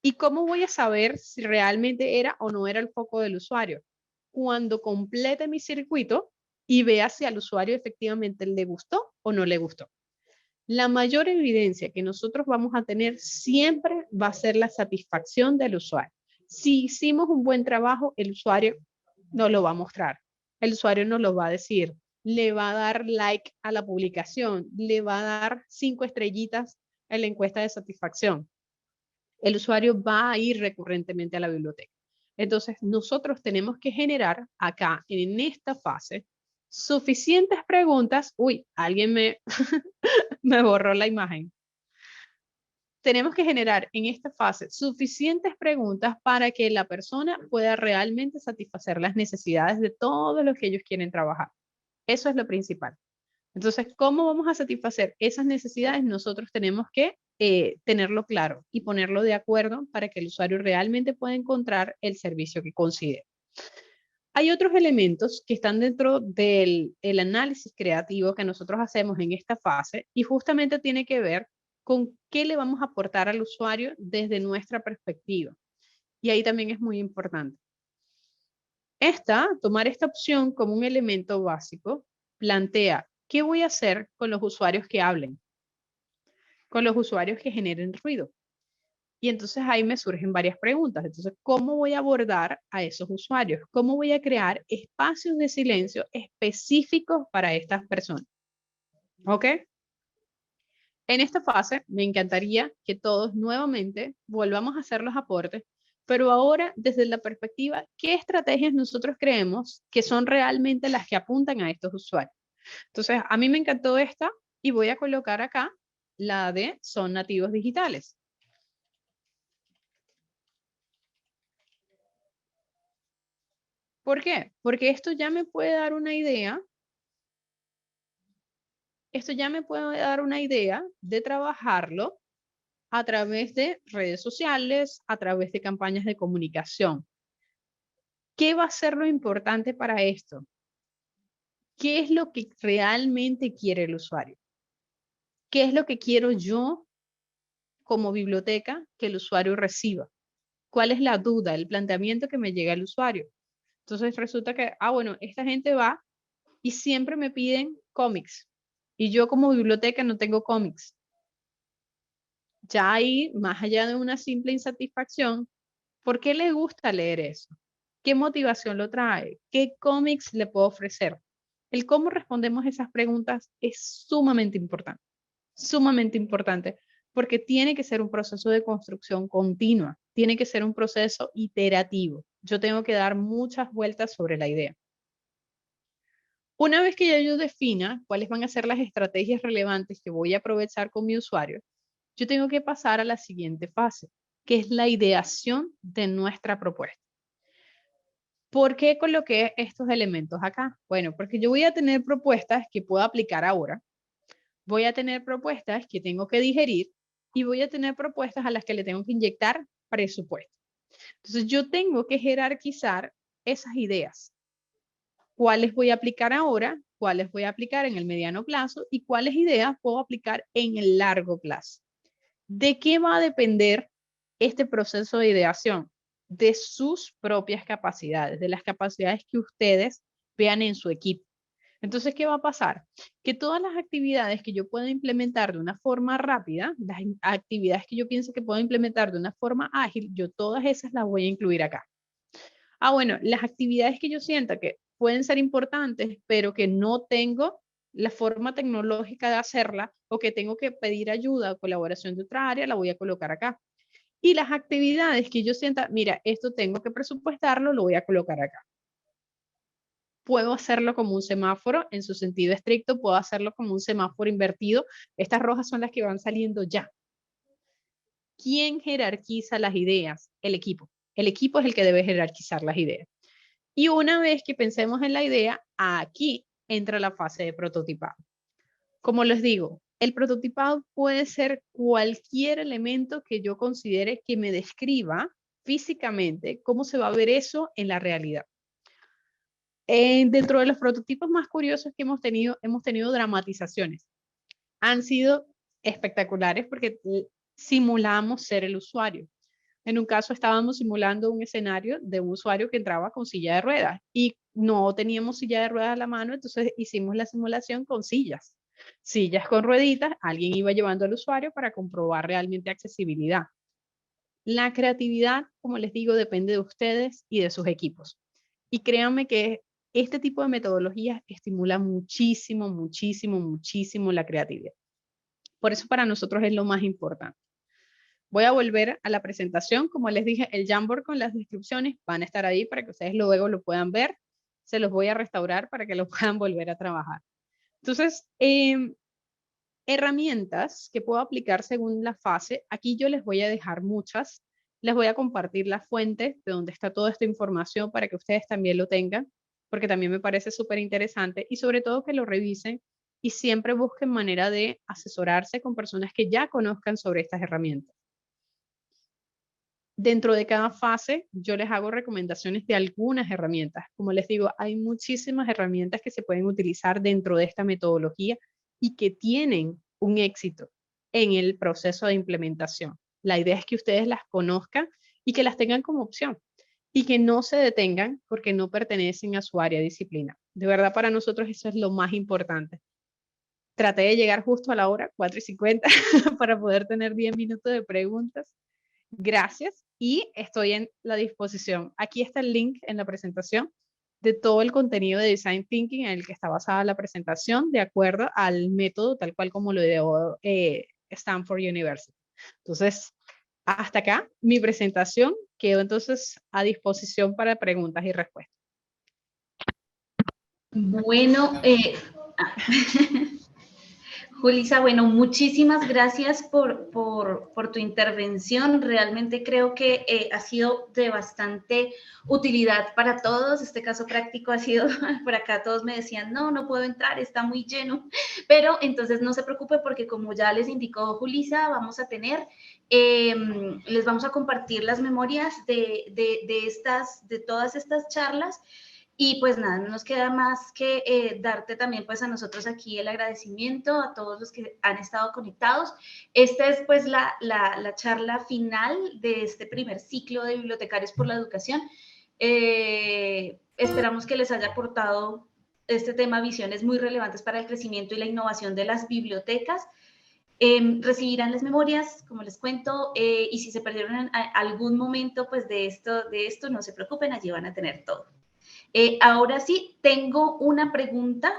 ¿Y cómo voy a saber si realmente era o no era el foco del usuario? Cuando complete mi circuito y vea si al usuario efectivamente le gustó o no le gustó. La mayor evidencia que nosotros vamos a tener siempre va a ser la satisfacción del usuario. Si hicimos un buen trabajo, el usuario nos lo va a mostrar. El usuario nos lo va a decir. Le va a dar like a la publicación. Le va a dar 5 estrellitas en la encuesta de satisfacción. El usuario va a ir recurrentemente a la biblioteca. Entonces, nosotros tenemos que generar acá, en esta fase, suficientes preguntas. Uy, alguien me borró la imagen. Tenemos que generar en esta fase suficientes preguntas para que la persona pueda realmente satisfacer las necesidades de todos los que ellos quieren trabajar. Eso es lo principal. Entonces, ¿cómo vamos a satisfacer esas necesidades? Nosotros tenemos que tenerlo claro y ponerlo de acuerdo para que el usuario realmente pueda encontrar el servicio que considere. Hay otros elementos que están dentro del análisis creativo que nosotros hacemos en esta fase y justamente tiene que ver con qué le vamos a aportar al usuario desde nuestra perspectiva. Y ahí también es muy importante. Tomar esta opción como un elemento básico, plantea, ¿qué voy a hacer con los usuarios que hablen? Con los usuarios que generen ruido. Y entonces ahí me surgen varias preguntas. Entonces, ¿cómo voy a abordar a esos usuarios? ¿Cómo voy a crear espacios de silencio específicos para estas personas? ¿Ok? En esta fase, me encantaría que todos nuevamente volvamos a hacer los aportes, pero ahora desde la perspectiva, ¿qué estrategias nosotros creemos que son realmente las que apuntan a estos usuarios? Entonces, a mí me encantó esta y voy a colocar acá la de son nativos digitales. ¿Por qué? Porque esto ya me puede dar una idea. Esto ya me puede dar una idea de trabajarlo a través de redes sociales, a través de campañas de comunicación. ¿Qué va a ser lo importante para esto? ¿Qué es lo que realmente quiere el usuario? ¿Qué es lo que quiero yo como biblioteca que el usuario reciba? ¿Cuál es la duda, el planteamiento que me llega al usuario? Entonces resulta que, bueno, esta gente va y siempre me piden cómics. Y yo como biblioteca no tengo cómics. Ya ahí, más allá de una simple insatisfacción, ¿por qué le gusta leer eso? ¿Qué motivación lo trae? ¿Qué cómics le puedo ofrecer? El cómo respondemos esas preguntas es sumamente importante, porque tiene que ser un proceso de construcción continua, tiene que ser un proceso iterativo. Yo tengo que dar muchas vueltas sobre la idea. Una vez que ya yo defina cuáles van a ser las estrategias relevantes que voy a aprovechar con mi usuario, yo tengo que pasar a la siguiente fase, que es la ideación de nuestra propuesta. ¿Por qué coloqué estos elementos acá? Bueno, porque yo voy a tener propuestas que puedo aplicar ahora, voy a tener propuestas que tengo que digerir y voy a tener propuestas a las que le tengo que inyectar presupuesto. Entonces yo tengo que jerarquizar esas ideas. ¿Cuáles voy a aplicar ahora? ¿Cuáles voy a aplicar en el mediano plazo? ¿Y cuáles ideas puedo aplicar en el largo plazo? ¿De qué va a depender este proceso de ideación? De sus propias capacidades, de las capacidades que ustedes vean en su equipo. Entonces, ¿qué va a pasar? Que todas las actividades que yo pueda implementar de una forma rápida, las actividades que yo piense que puedo implementar de una forma ágil, yo todas esas las voy a incluir acá. Bueno, las actividades que yo sienta que pueden ser importantes, pero que no tengo la forma tecnológica de hacerla o que tengo que pedir ayuda o colaboración de otra área, la voy a colocar acá. Y las actividades que yo sienta, mira, esto tengo que presupuestarlo, lo voy a colocar acá. Puedo hacerlo como un semáforo en su sentido estricto, puedo hacerlo como un semáforo invertido. Estas rojas son las que van saliendo ya. ¿Quién jerarquiza las ideas? El equipo. El equipo es el que debe jerarquizar las ideas. Y una vez que pensemos en la idea, aquí entra la fase de prototipado. Como les digo, el prototipado puede ser cualquier elemento que yo considere que me describa físicamente cómo se va a ver eso en la realidad. Dentro de los prototipos más curiosos que hemos tenido dramatizaciones. Han sido espectaculares porque simulamos ser el usuario. En un caso estábamos simulando un escenario de un usuario que entraba con silla de ruedas y no teníamos silla de ruedas a la mano, entonces hicimos la simulación con sillas con rueditas, alguien iba llevando al usuario para comprobar realmente accesibilidad. La creatividad, como les digo, depende de ustedes y de sus equipos. Y créanme que este tipo de metodologías estimula muchísimo, muchísimo, muchísimo la creatividad. Por eso para nosotros es lo más importante. Voy a volver a la presentación. Como les dije, el Jamboard con las descripciones van a estar ahí para que ustedes luego lo puedan ver. Se los voy a restaurar para que lo puedan volver a trabajar. Entonces, herramientas que puedo aplicar según la fase. Aquí yo les voy a dejar muchas. Les voy a compartir la fuente de donde está toda esta información para que ustedes también lo tengan, porque también me parece súper interesante y sobre todo que lo revisen y siempre busquen manera de asesorarse con personas que ya conozcan sobre estas herramientas. Dentro de cada fase, yo les hago recomendaciones de algunas herramientas. Como les digo, hay muchísimas herramientas que se pueden utilizar dentro de esta metodología y que tienen un éxito en el proceso de implementación. La idea es que ustedes las conozcan y que las tengan como opción y que no se detengan porque no pertenecen a su área de disciplina. De verdad, para nosotros eso es lo más importante. Traté de llegar justo a la hora, 4:50, para poder tener 10 minutos de preguntas. Gracias y estoy en la disposición. Aquí está el link en la presentación de todo el contenido de Design Thinking en el que está basada la presentación de acuerdo al método tal cual como lo dio Stanford University. Entonces, hasta acá mi presentación. Quedo entonces a disposición para preguntas y respuestas. Bueno, Julissa, bueno, muchísimas gracias por tu intervención. Realmente creo que ha sido de bastante utilidad para todos. Este caso práctico ha sido, por acá todos me decían, no puedo entrar, está muy lleno. Pero entonces no se preocupe porque como ya les indicó Julissa, vamos a tener, les vamos a compartir las memorias de todas estas charlas. Y pues nada, no nos queda más que darte también pues a nosotros aquí el agradecimiento a todos los que han estado conectados. Esta es pues la charla final de este primer ciclo de Bibliotecarios por la Educación. Esperamos que les haya aportado este tema visiones muy relevantes para el crecimiento y la innovación de las bibliotecas. Recibirán las memorias, como les cuento, y si se perdieron en algún momento pues de esto, no se preocupen, allí van a tener todo. Ahora sí, tengo una pregunta.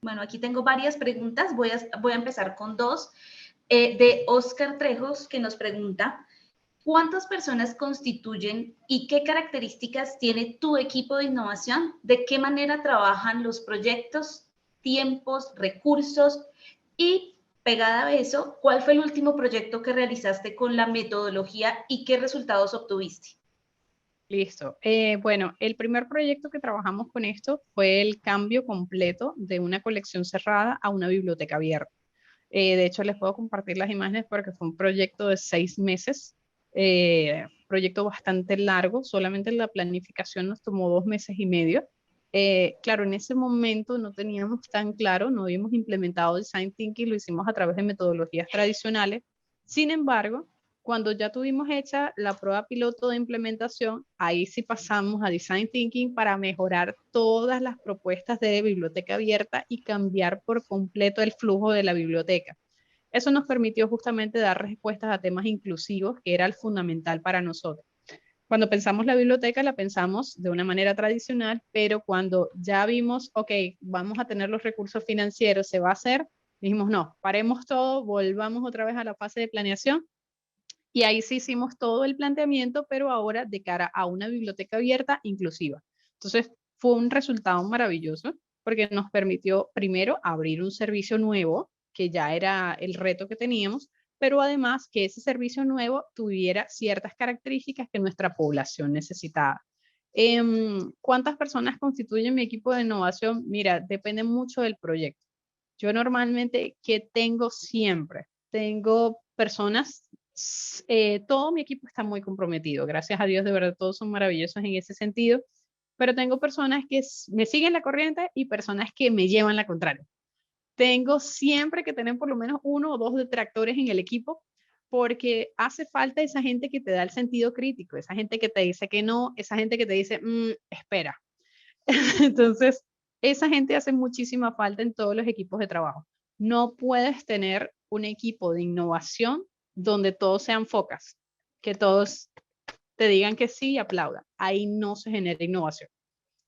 Bueno, aquí tengo varias preguntas. Voy a empezar con dos. De Oscar Trejos, que nos pregunta, ¿cuántas personas constituyen y qué características tiene tu equipo de innovación? ¿De qué manera trabajan los proyectos, tiempos, recursos? Y pegada a eso, ¿cuál fue el último proyecto que realizaste con la metodología y qué resultados obtuviste? Listo. Bueno, el primer proyecto que trabajamos con esto fue el cambio completo de una colección cerrada a una biblioteca abierta. De hecho, les puedo compartir las imágenes porque fue un proyecto de 6 meses, proyecto bastante largo, solamente la planificación nos tomó 2 meses y medio. Claro, en ese momento no teníamos tan claro, no habíamos implementado Design Thinking, lo hicimos a través de metodologías tradicionales. Sin embargo, cuando ya tuvimos hecha la prueba piloto de implementación, ahí sí pasamos a Design Thinking para mejorar todas las propuestas de biblioteca abierta y cambiar por completo el flujo de la biblioteca. Eso nos permitió justamente dar respuestas a temas inclusivos, que era el fundamental para nosotros. Cuando pensamos la biblioteca, la pensamos de una manera tradicional, pero cuando ya vimos, ok, vamos a tener los recursos financieros, se va a hacer, dijimos, no, paremos todo, volvamos otra vez a la fase de planeación. Y ahí sí hicimos todo el planteamiento, pero ahora de cara a una biblioteca abierta inclusiva. Entonces, fue un resultado maravilloso porque nos permitió primero abrir un servicio nuevo, que ya era el reto que teníamos, pero además que ese servicio nuevo tuviera ciertas características que nuestra población necesitaba. ¿Cuántas personas constituyen mi equipo de innovación? Mira, depende mucho del proyecto. Yo normalmente, ¿qué tengo siempre? Tengo personas, todo mi equipo está muy comprometido, gracias a Dios, de verdad, todos son maravillosos en ese sentido, pero tengo personas que me siguen la corriente y personas que me llevan la contraria. Tengo siempre que tener por lo menos 1 o 2 detractores en el equipo, porque hace falta esa gente que te da el sentido crítico, esa gente que te dice que no, esa gente que te dice, espera. Entonces, esa gente hace muchísima falta en todos los equipos de trabajo. No puedes tener un equipo de innovación donde todos sean focas, que todos te digan que sí y aplaudan. Ahí no se genera innovación.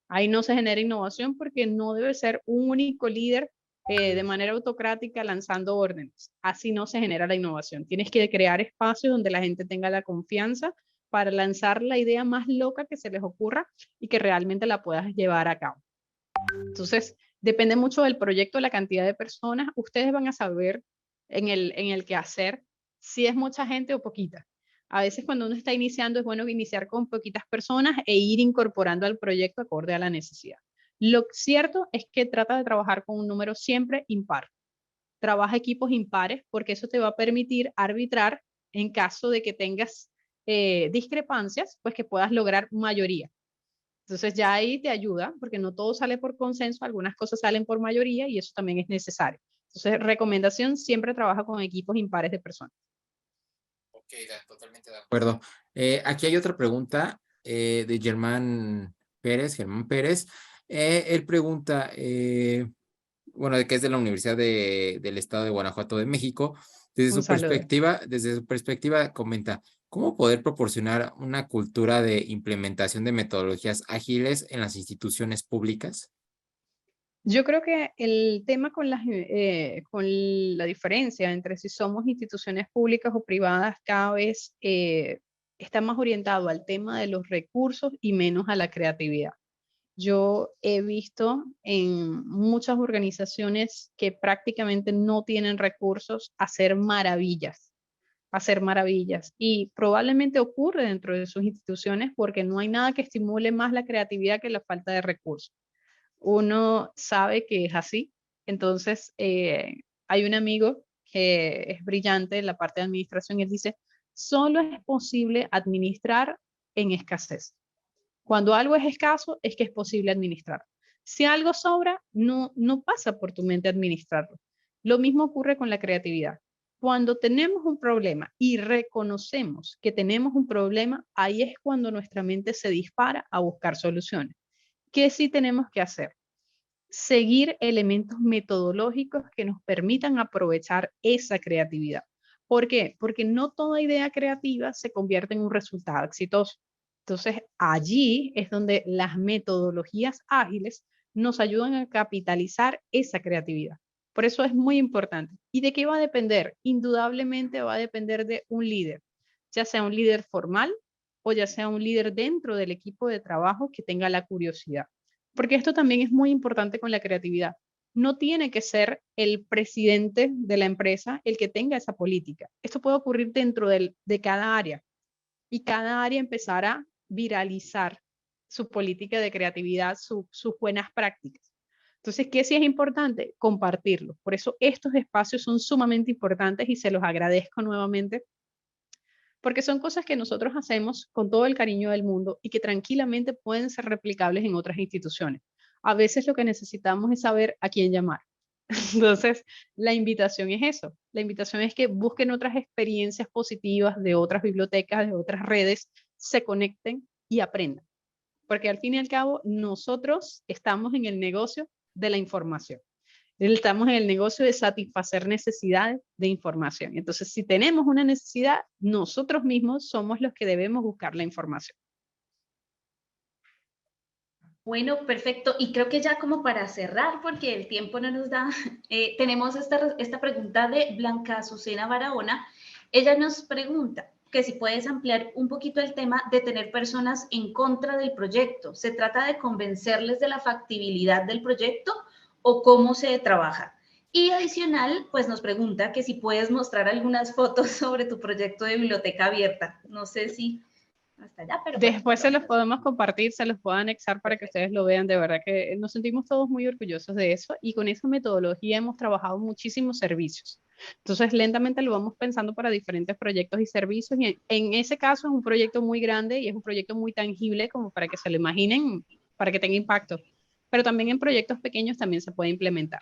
Ahí no se genera innovación porque no debe ser un único líder de manera autocrática lanzando órdenes. Así no se genera la innovación. Tienes que crear espacios donde la gente tenga la confianza para lanzar la idea más loca que se les ocurra y que realmente la puedas llevar a cabo. Entonces, depende mucho del proyecto, la cantidad de personas. Ustedes van a saber en el que hacer si es mucha gente o poquita. A veces cuando uno está iniciando es bueno iniciar con poquitas personas e ir incorporando al proyecto acorde a la necesidad. Lo cierto es que trata de trabajar con un número siempre impar. Trabaja equipos impares porque eso te va a permitir arbitrar en caso de que tengas discrepancias, pues que puedas lograr mayoría. Entonces ya ahí te ayuda, porque no todo sale por consenso, algunas cosas salen por mayoría y eso también es necesario. Entonces, recomendación, siempre trabaja con equipos impares de personas. Ok, totalmente de acuerdo. Aquí hay otra pregunta de Germán Pérez. Él pregunta, bueno, de que es de la Universidad del Estado de Guanajuato de México. Un saludo. Desde su perspectiva, comenta, ¿cómo poder proporcionar una cultura de implementación de metodologías ágiles en las instituciones públicas? Yo creo que el tema con la diferencia entre si somos instituciones públicas o privadas cada vez está más orientado al tema de los recursos y menos a la creatividad. Yo he visto en muchas organizaciones que prácticamente no tienen recursos hacer maravillas. Y probablemente ocurre dentro de sus instituciones porque no hay nada que estimule más la creatividad que la falta de recursos. Uno sabe que es así. Entonces, hay un amigo que es brillante en la parte de administración y él dice, solo es posible administrar en escasez. Cuando algo es escaso, es que es posible administrarlo. Si algo sobra, no pasa por tu mente administrarlo. Lo mismo ocurre con la creatividad. Cuando tenemos un problema y reconocemos que tenemos un problema, ahí es cuando nuestra mente se dispara a buscar soluciones. ¿Qué sí tenemos que hacer? Seguir elementos metodológicos que nos permitan aprovechar esa creatividad. ¿Por qué? Porque no toda idea creativa se convierte en un resultado exitoso. Entonces, allí es donde las metodologías ágiles nos ayudan a capitalizar esa creatividad. Por eso es muy importante. ¿Y de qué va a depender? Indudablemente va a depender de un líder, ya sea un líder formal o ya sea un líder dentro del equipo de trabajo que tenga la curiosidad. Porque esto también es muy importante con la creatividad. No tiene que ser el presidente de la empresa el que tenga esa política. Esto puede ocurrir dentro de cada área y cada área empezar a viralizar su política de creatividad, sus buenas prácticas. Entonces, ¿qué sí es importante? Compartirlo. Por eso estos espacios son sumamente importantes y se los agradezco nuevamente porque son cosas que nosotros hacemos con todo el cariño del mundo y que tranquilamente pueden ser replicables en otras instituciones. A veces lo que necesitamos es saber a quién llamar. Entonces, la invitación es eso. La invitación es que busquen otras experiencias positivas de otras bibliotecas, de otras redes, se conecten y aprendan. Porque al fin y al cabo, nosotros estamos en el negocio de la información. Estamos en el negocio de satisfacer necesidades de información. Entonces, si tenemos una necesidad, nosotros mismos somos los que debemos buscar la información. Bueno, perfecto. Y creo que ya como para cerrar, porque el tiempo no nos da, tenemos esta pregunta de Blanca Azucena Barahona. Ella nos pregunta que si puedes ampliar un poquito el tema de tener personas en contra del proyecto. ¿Se trata de convencerles de la factibilidad del proyecto o cómo se trabaja? Y adicional, pues nos pregunta que si puedes mostrar algunas fotos sobre tu proyecto de biblioteca abierta. No sé si hasta allá, pero bueno, Después se los podemos compartir, se los puedo anexar para que ustedes lo vean. De verdad que nos sentimos todos muy orgullosos de eso y con esa metodología hemos trabajado muchísimos servicios. Entonces, lentamente lo vamos pensando para diferentes proyectos y servicios. Y en ese caso es un proyecto muy grande y es un proyecto muy tangible como para que se lo imaginen, para que tenga impacto. Pero también en proyectos pequeños también se puede implementar.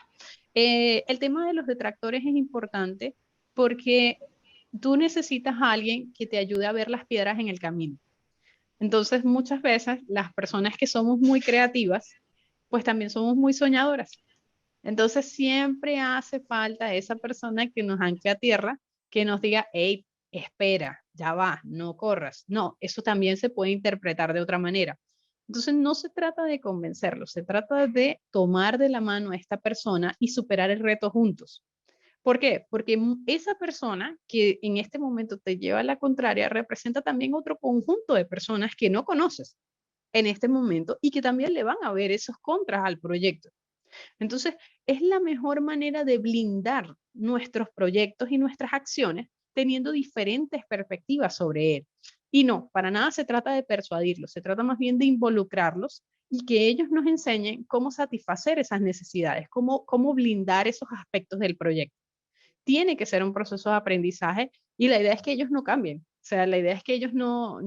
El tema de los detractores es importante porque tú necesitas a alguien que te ayude a ver las piedras en el camino. Entonces, muchas veces las personas que somos muy creativas, pues también somos muy soñadoras. Entonces, siempre hace falta esa persona que nos ancle a tierra, que nos diga, hey, espera, ya va, no corras. No, eso también se puede interpretar de otra manera. Entonces, no se trata de convencerlo, se trata de tomar de la mano a esta persona y superar el reto juntos. ¿Por qué? Porque esa persona que en este momento te lleva a la contraria representa también otro conjunto de personas que no conoces en este momento y que también le van a ver esos contras al proyecto. Entonces, es la mejor manera de blindar nuestros proyectos y nuestras acciones teniendo diferentes perspectivas sobre él. Y no, para nada se trata de persuadirlos, se trata más bien de involucrarlos y que ellos nos enseñen cómo satisfacer esas necesidades, cómo blindar esos aspectos del proyecto. Tiene que ser un proceso de aprendizaje y la idea es que ellos no cambien. O sea, la idea es que ellos no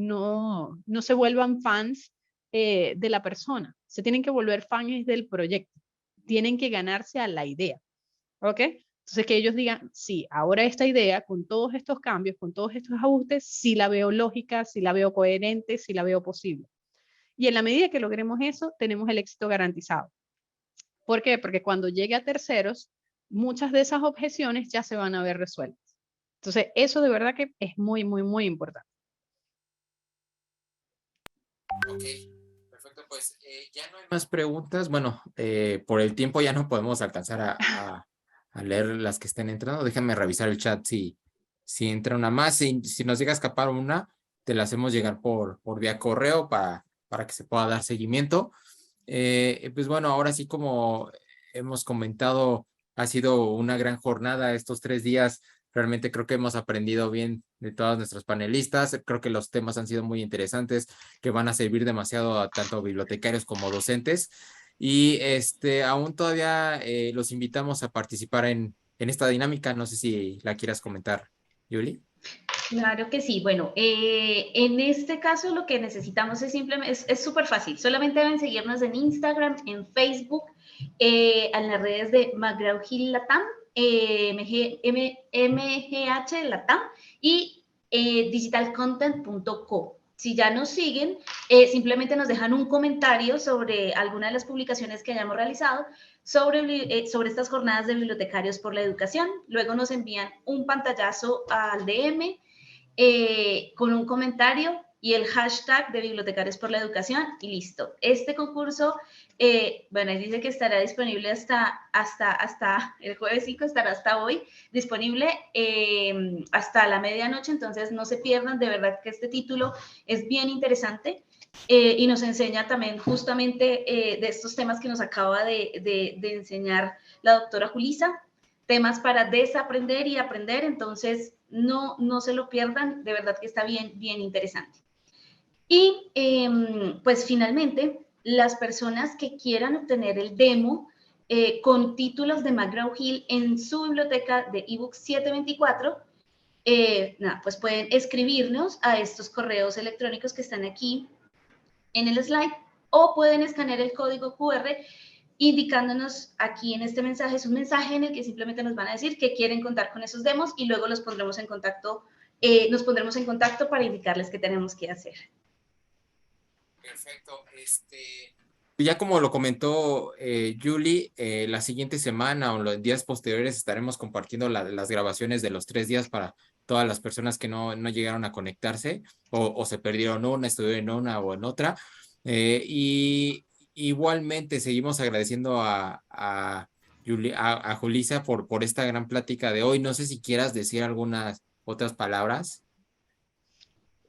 se vuelvan fans de la persona. Se tienen que volver fans del proyecto. Tienen que ganarse a la idea. ¿Ok? Entonces que ellos digan, sí, ahora esta idea, con todos estos cambios, con todos estos ajustes, sí la veo lógica, sí la veo coherente, sí la veo posible. Y en la medida que logremos eso, tenemos el éxito garantizado. ¿Por qué? Porque cuando llegue a terceros, muchas de esas objeciones ya se van a ver resueltas. Entonces, eso de verdad que es muy, muy, muy importante. Ok, perfecto. Pues ya no hay más preguntas. Bueno, por el tiempo ya no podemos alcanzar a leer las que estén entrando. Déjame revisar el chat si entra una más. Si nos llega a escapar una, te la hacemos llegar por vía correo para que se pueda dar seguimiento. Pues bueno, ahora sí, como hemos comentado, ha sido una gran jornada estos 3 días. Realmente creo que hemos aprendido bien de todos nuestros panelistas. Creo que los temas han sido muy interesantes, que van a servir demasiado a tanto bibliotecarios como docentes. Y aún todavía los invitamos a participar en esta dinámica. No sé si la quieras comentar, Yuli. Claro que sí. Bueno, en este caso lo que necesitamos es simplemente, es súper fácil. Solamente deben seguirnos en Instagram, en Facebook, en las redes de McGraw Hill Latam, MGH Latam y digitalcontent.co. Si ya nos siguen, simplemente nos dejan un comentario sobre alguna de las publicaciones que hayamos realizado sobre estas jornadas de bibliotecarios por la educación. Luego nos envían un pantallazo al DM con un comentario y el hashtag de Bibliotecarios por la Educación y listo. Este concurso, bueno, ahí dice que estará disponible hasta el jueves 5, estará hasta hoy disponible hasta la medianoche, entonces no se pierdan, de verdad que este título es bien interesante y nos enseña también justamente de estos temas que nos acaba de enseñar la doctora Julisa, temas para desaprender y aprender, entonces no se lo pierdan, de verdad que está bien interesante. Y pues finalmente, las personas que quieran obtener el demo con títulos de McGraw Hill en su biblioteca de ebook 724, pues pueden escribirnos a estos correos electrónicos que están aquí en el slide o pueden escanear el código QR indicándonos aquí en este mensaje, es un mensaje en el que simplemente nos van a decir que quieren contar con esos demos y luego los pondremos en contacto, nos pondremos en contacto para indicarles qué tenemos que hacer. Perfecto. Ya como lo comentó Julie, la siguiente semana o los días posteriores estaremos compartiendo las grabaciones de los 3 días para todas las personas que no llegaron a conectarse o se perdieron una, estuvieron en una o en otra. Y igualmente seguimos agradeciendo a Julisa por esta gran plática de hoy. No sé si quieras decir algunas otras palabras.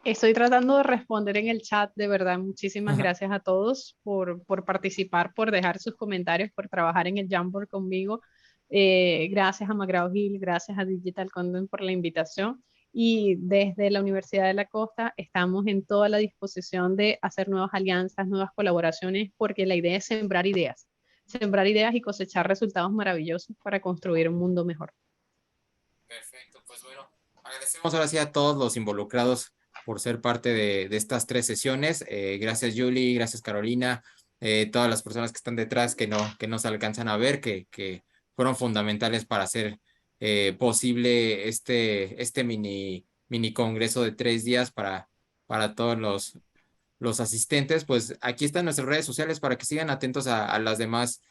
Estoy tratando de responder en el chat, de verdad. Muchísimas gracias a todos por participar, por dejar sus comentarios, por trabajar en el Jamboard conmigo. Gracias a McGraw Hill, gracias a Digital Content por la invitación. Y desde la Universidad de la Costa estamos en toda la disposición de hacer nuevas alianzas, nuevas colaboraciones, porque la idea es sembrar ideas y cosechar resultados maravillosos para construir un mundo mejor. Perfecto, pues bueno, agradecemos ahora sí a todos los involucrados por ser parte de estas 3 sesiones. Gracias Julie, gracias Carolina, todas las personas que están detrás que no se alcanzan a ver, que fueron fundamentales para hacer posible este mini congreso de 3 días para todos los asistentes. Pues aquí están nuestras redes sociales para que sigan atentos a las demás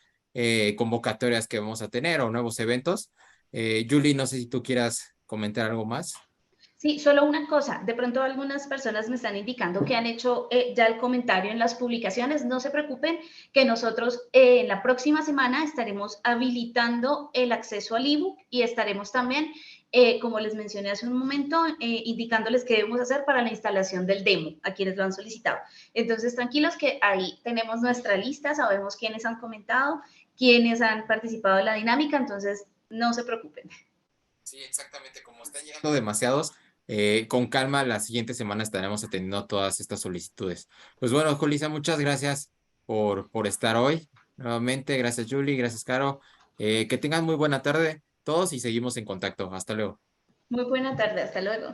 convocatorias que vamos a tener o nuevos eventos. Julie, no sé si tú quieras comentar algo más. Sí, solo una cosa, de pronto algunas personas me están indicando que han hecho ya el comentario en las publicaciones, no se preocupen que nosotros en la próxima semana estaremos habilitando el acceso al ebook y estaremos también, como les mencioné hace un momento, indicándoles qué debemos hacer para la instalación del demo a quienes lo han solicitado. Entonces, tranquilos que ahí tenemos nuestra lista, sabemos quiénes han comentado, quiénes han participado en la dinámica, entonces no se preocupen. Sí, exactamente, como están llegando demasiados, con calma, la siguiente semana estaremos atendiendo todas estas solicitudes. Pues bueno, Julisa, muchas gracias por estar hoy. Nuevamente, gracias Julie, gracias Caro. Que tengan muy buena tarde todos y seguimos en contacto. Hasta luego. Muy buena tarde, hasta luego.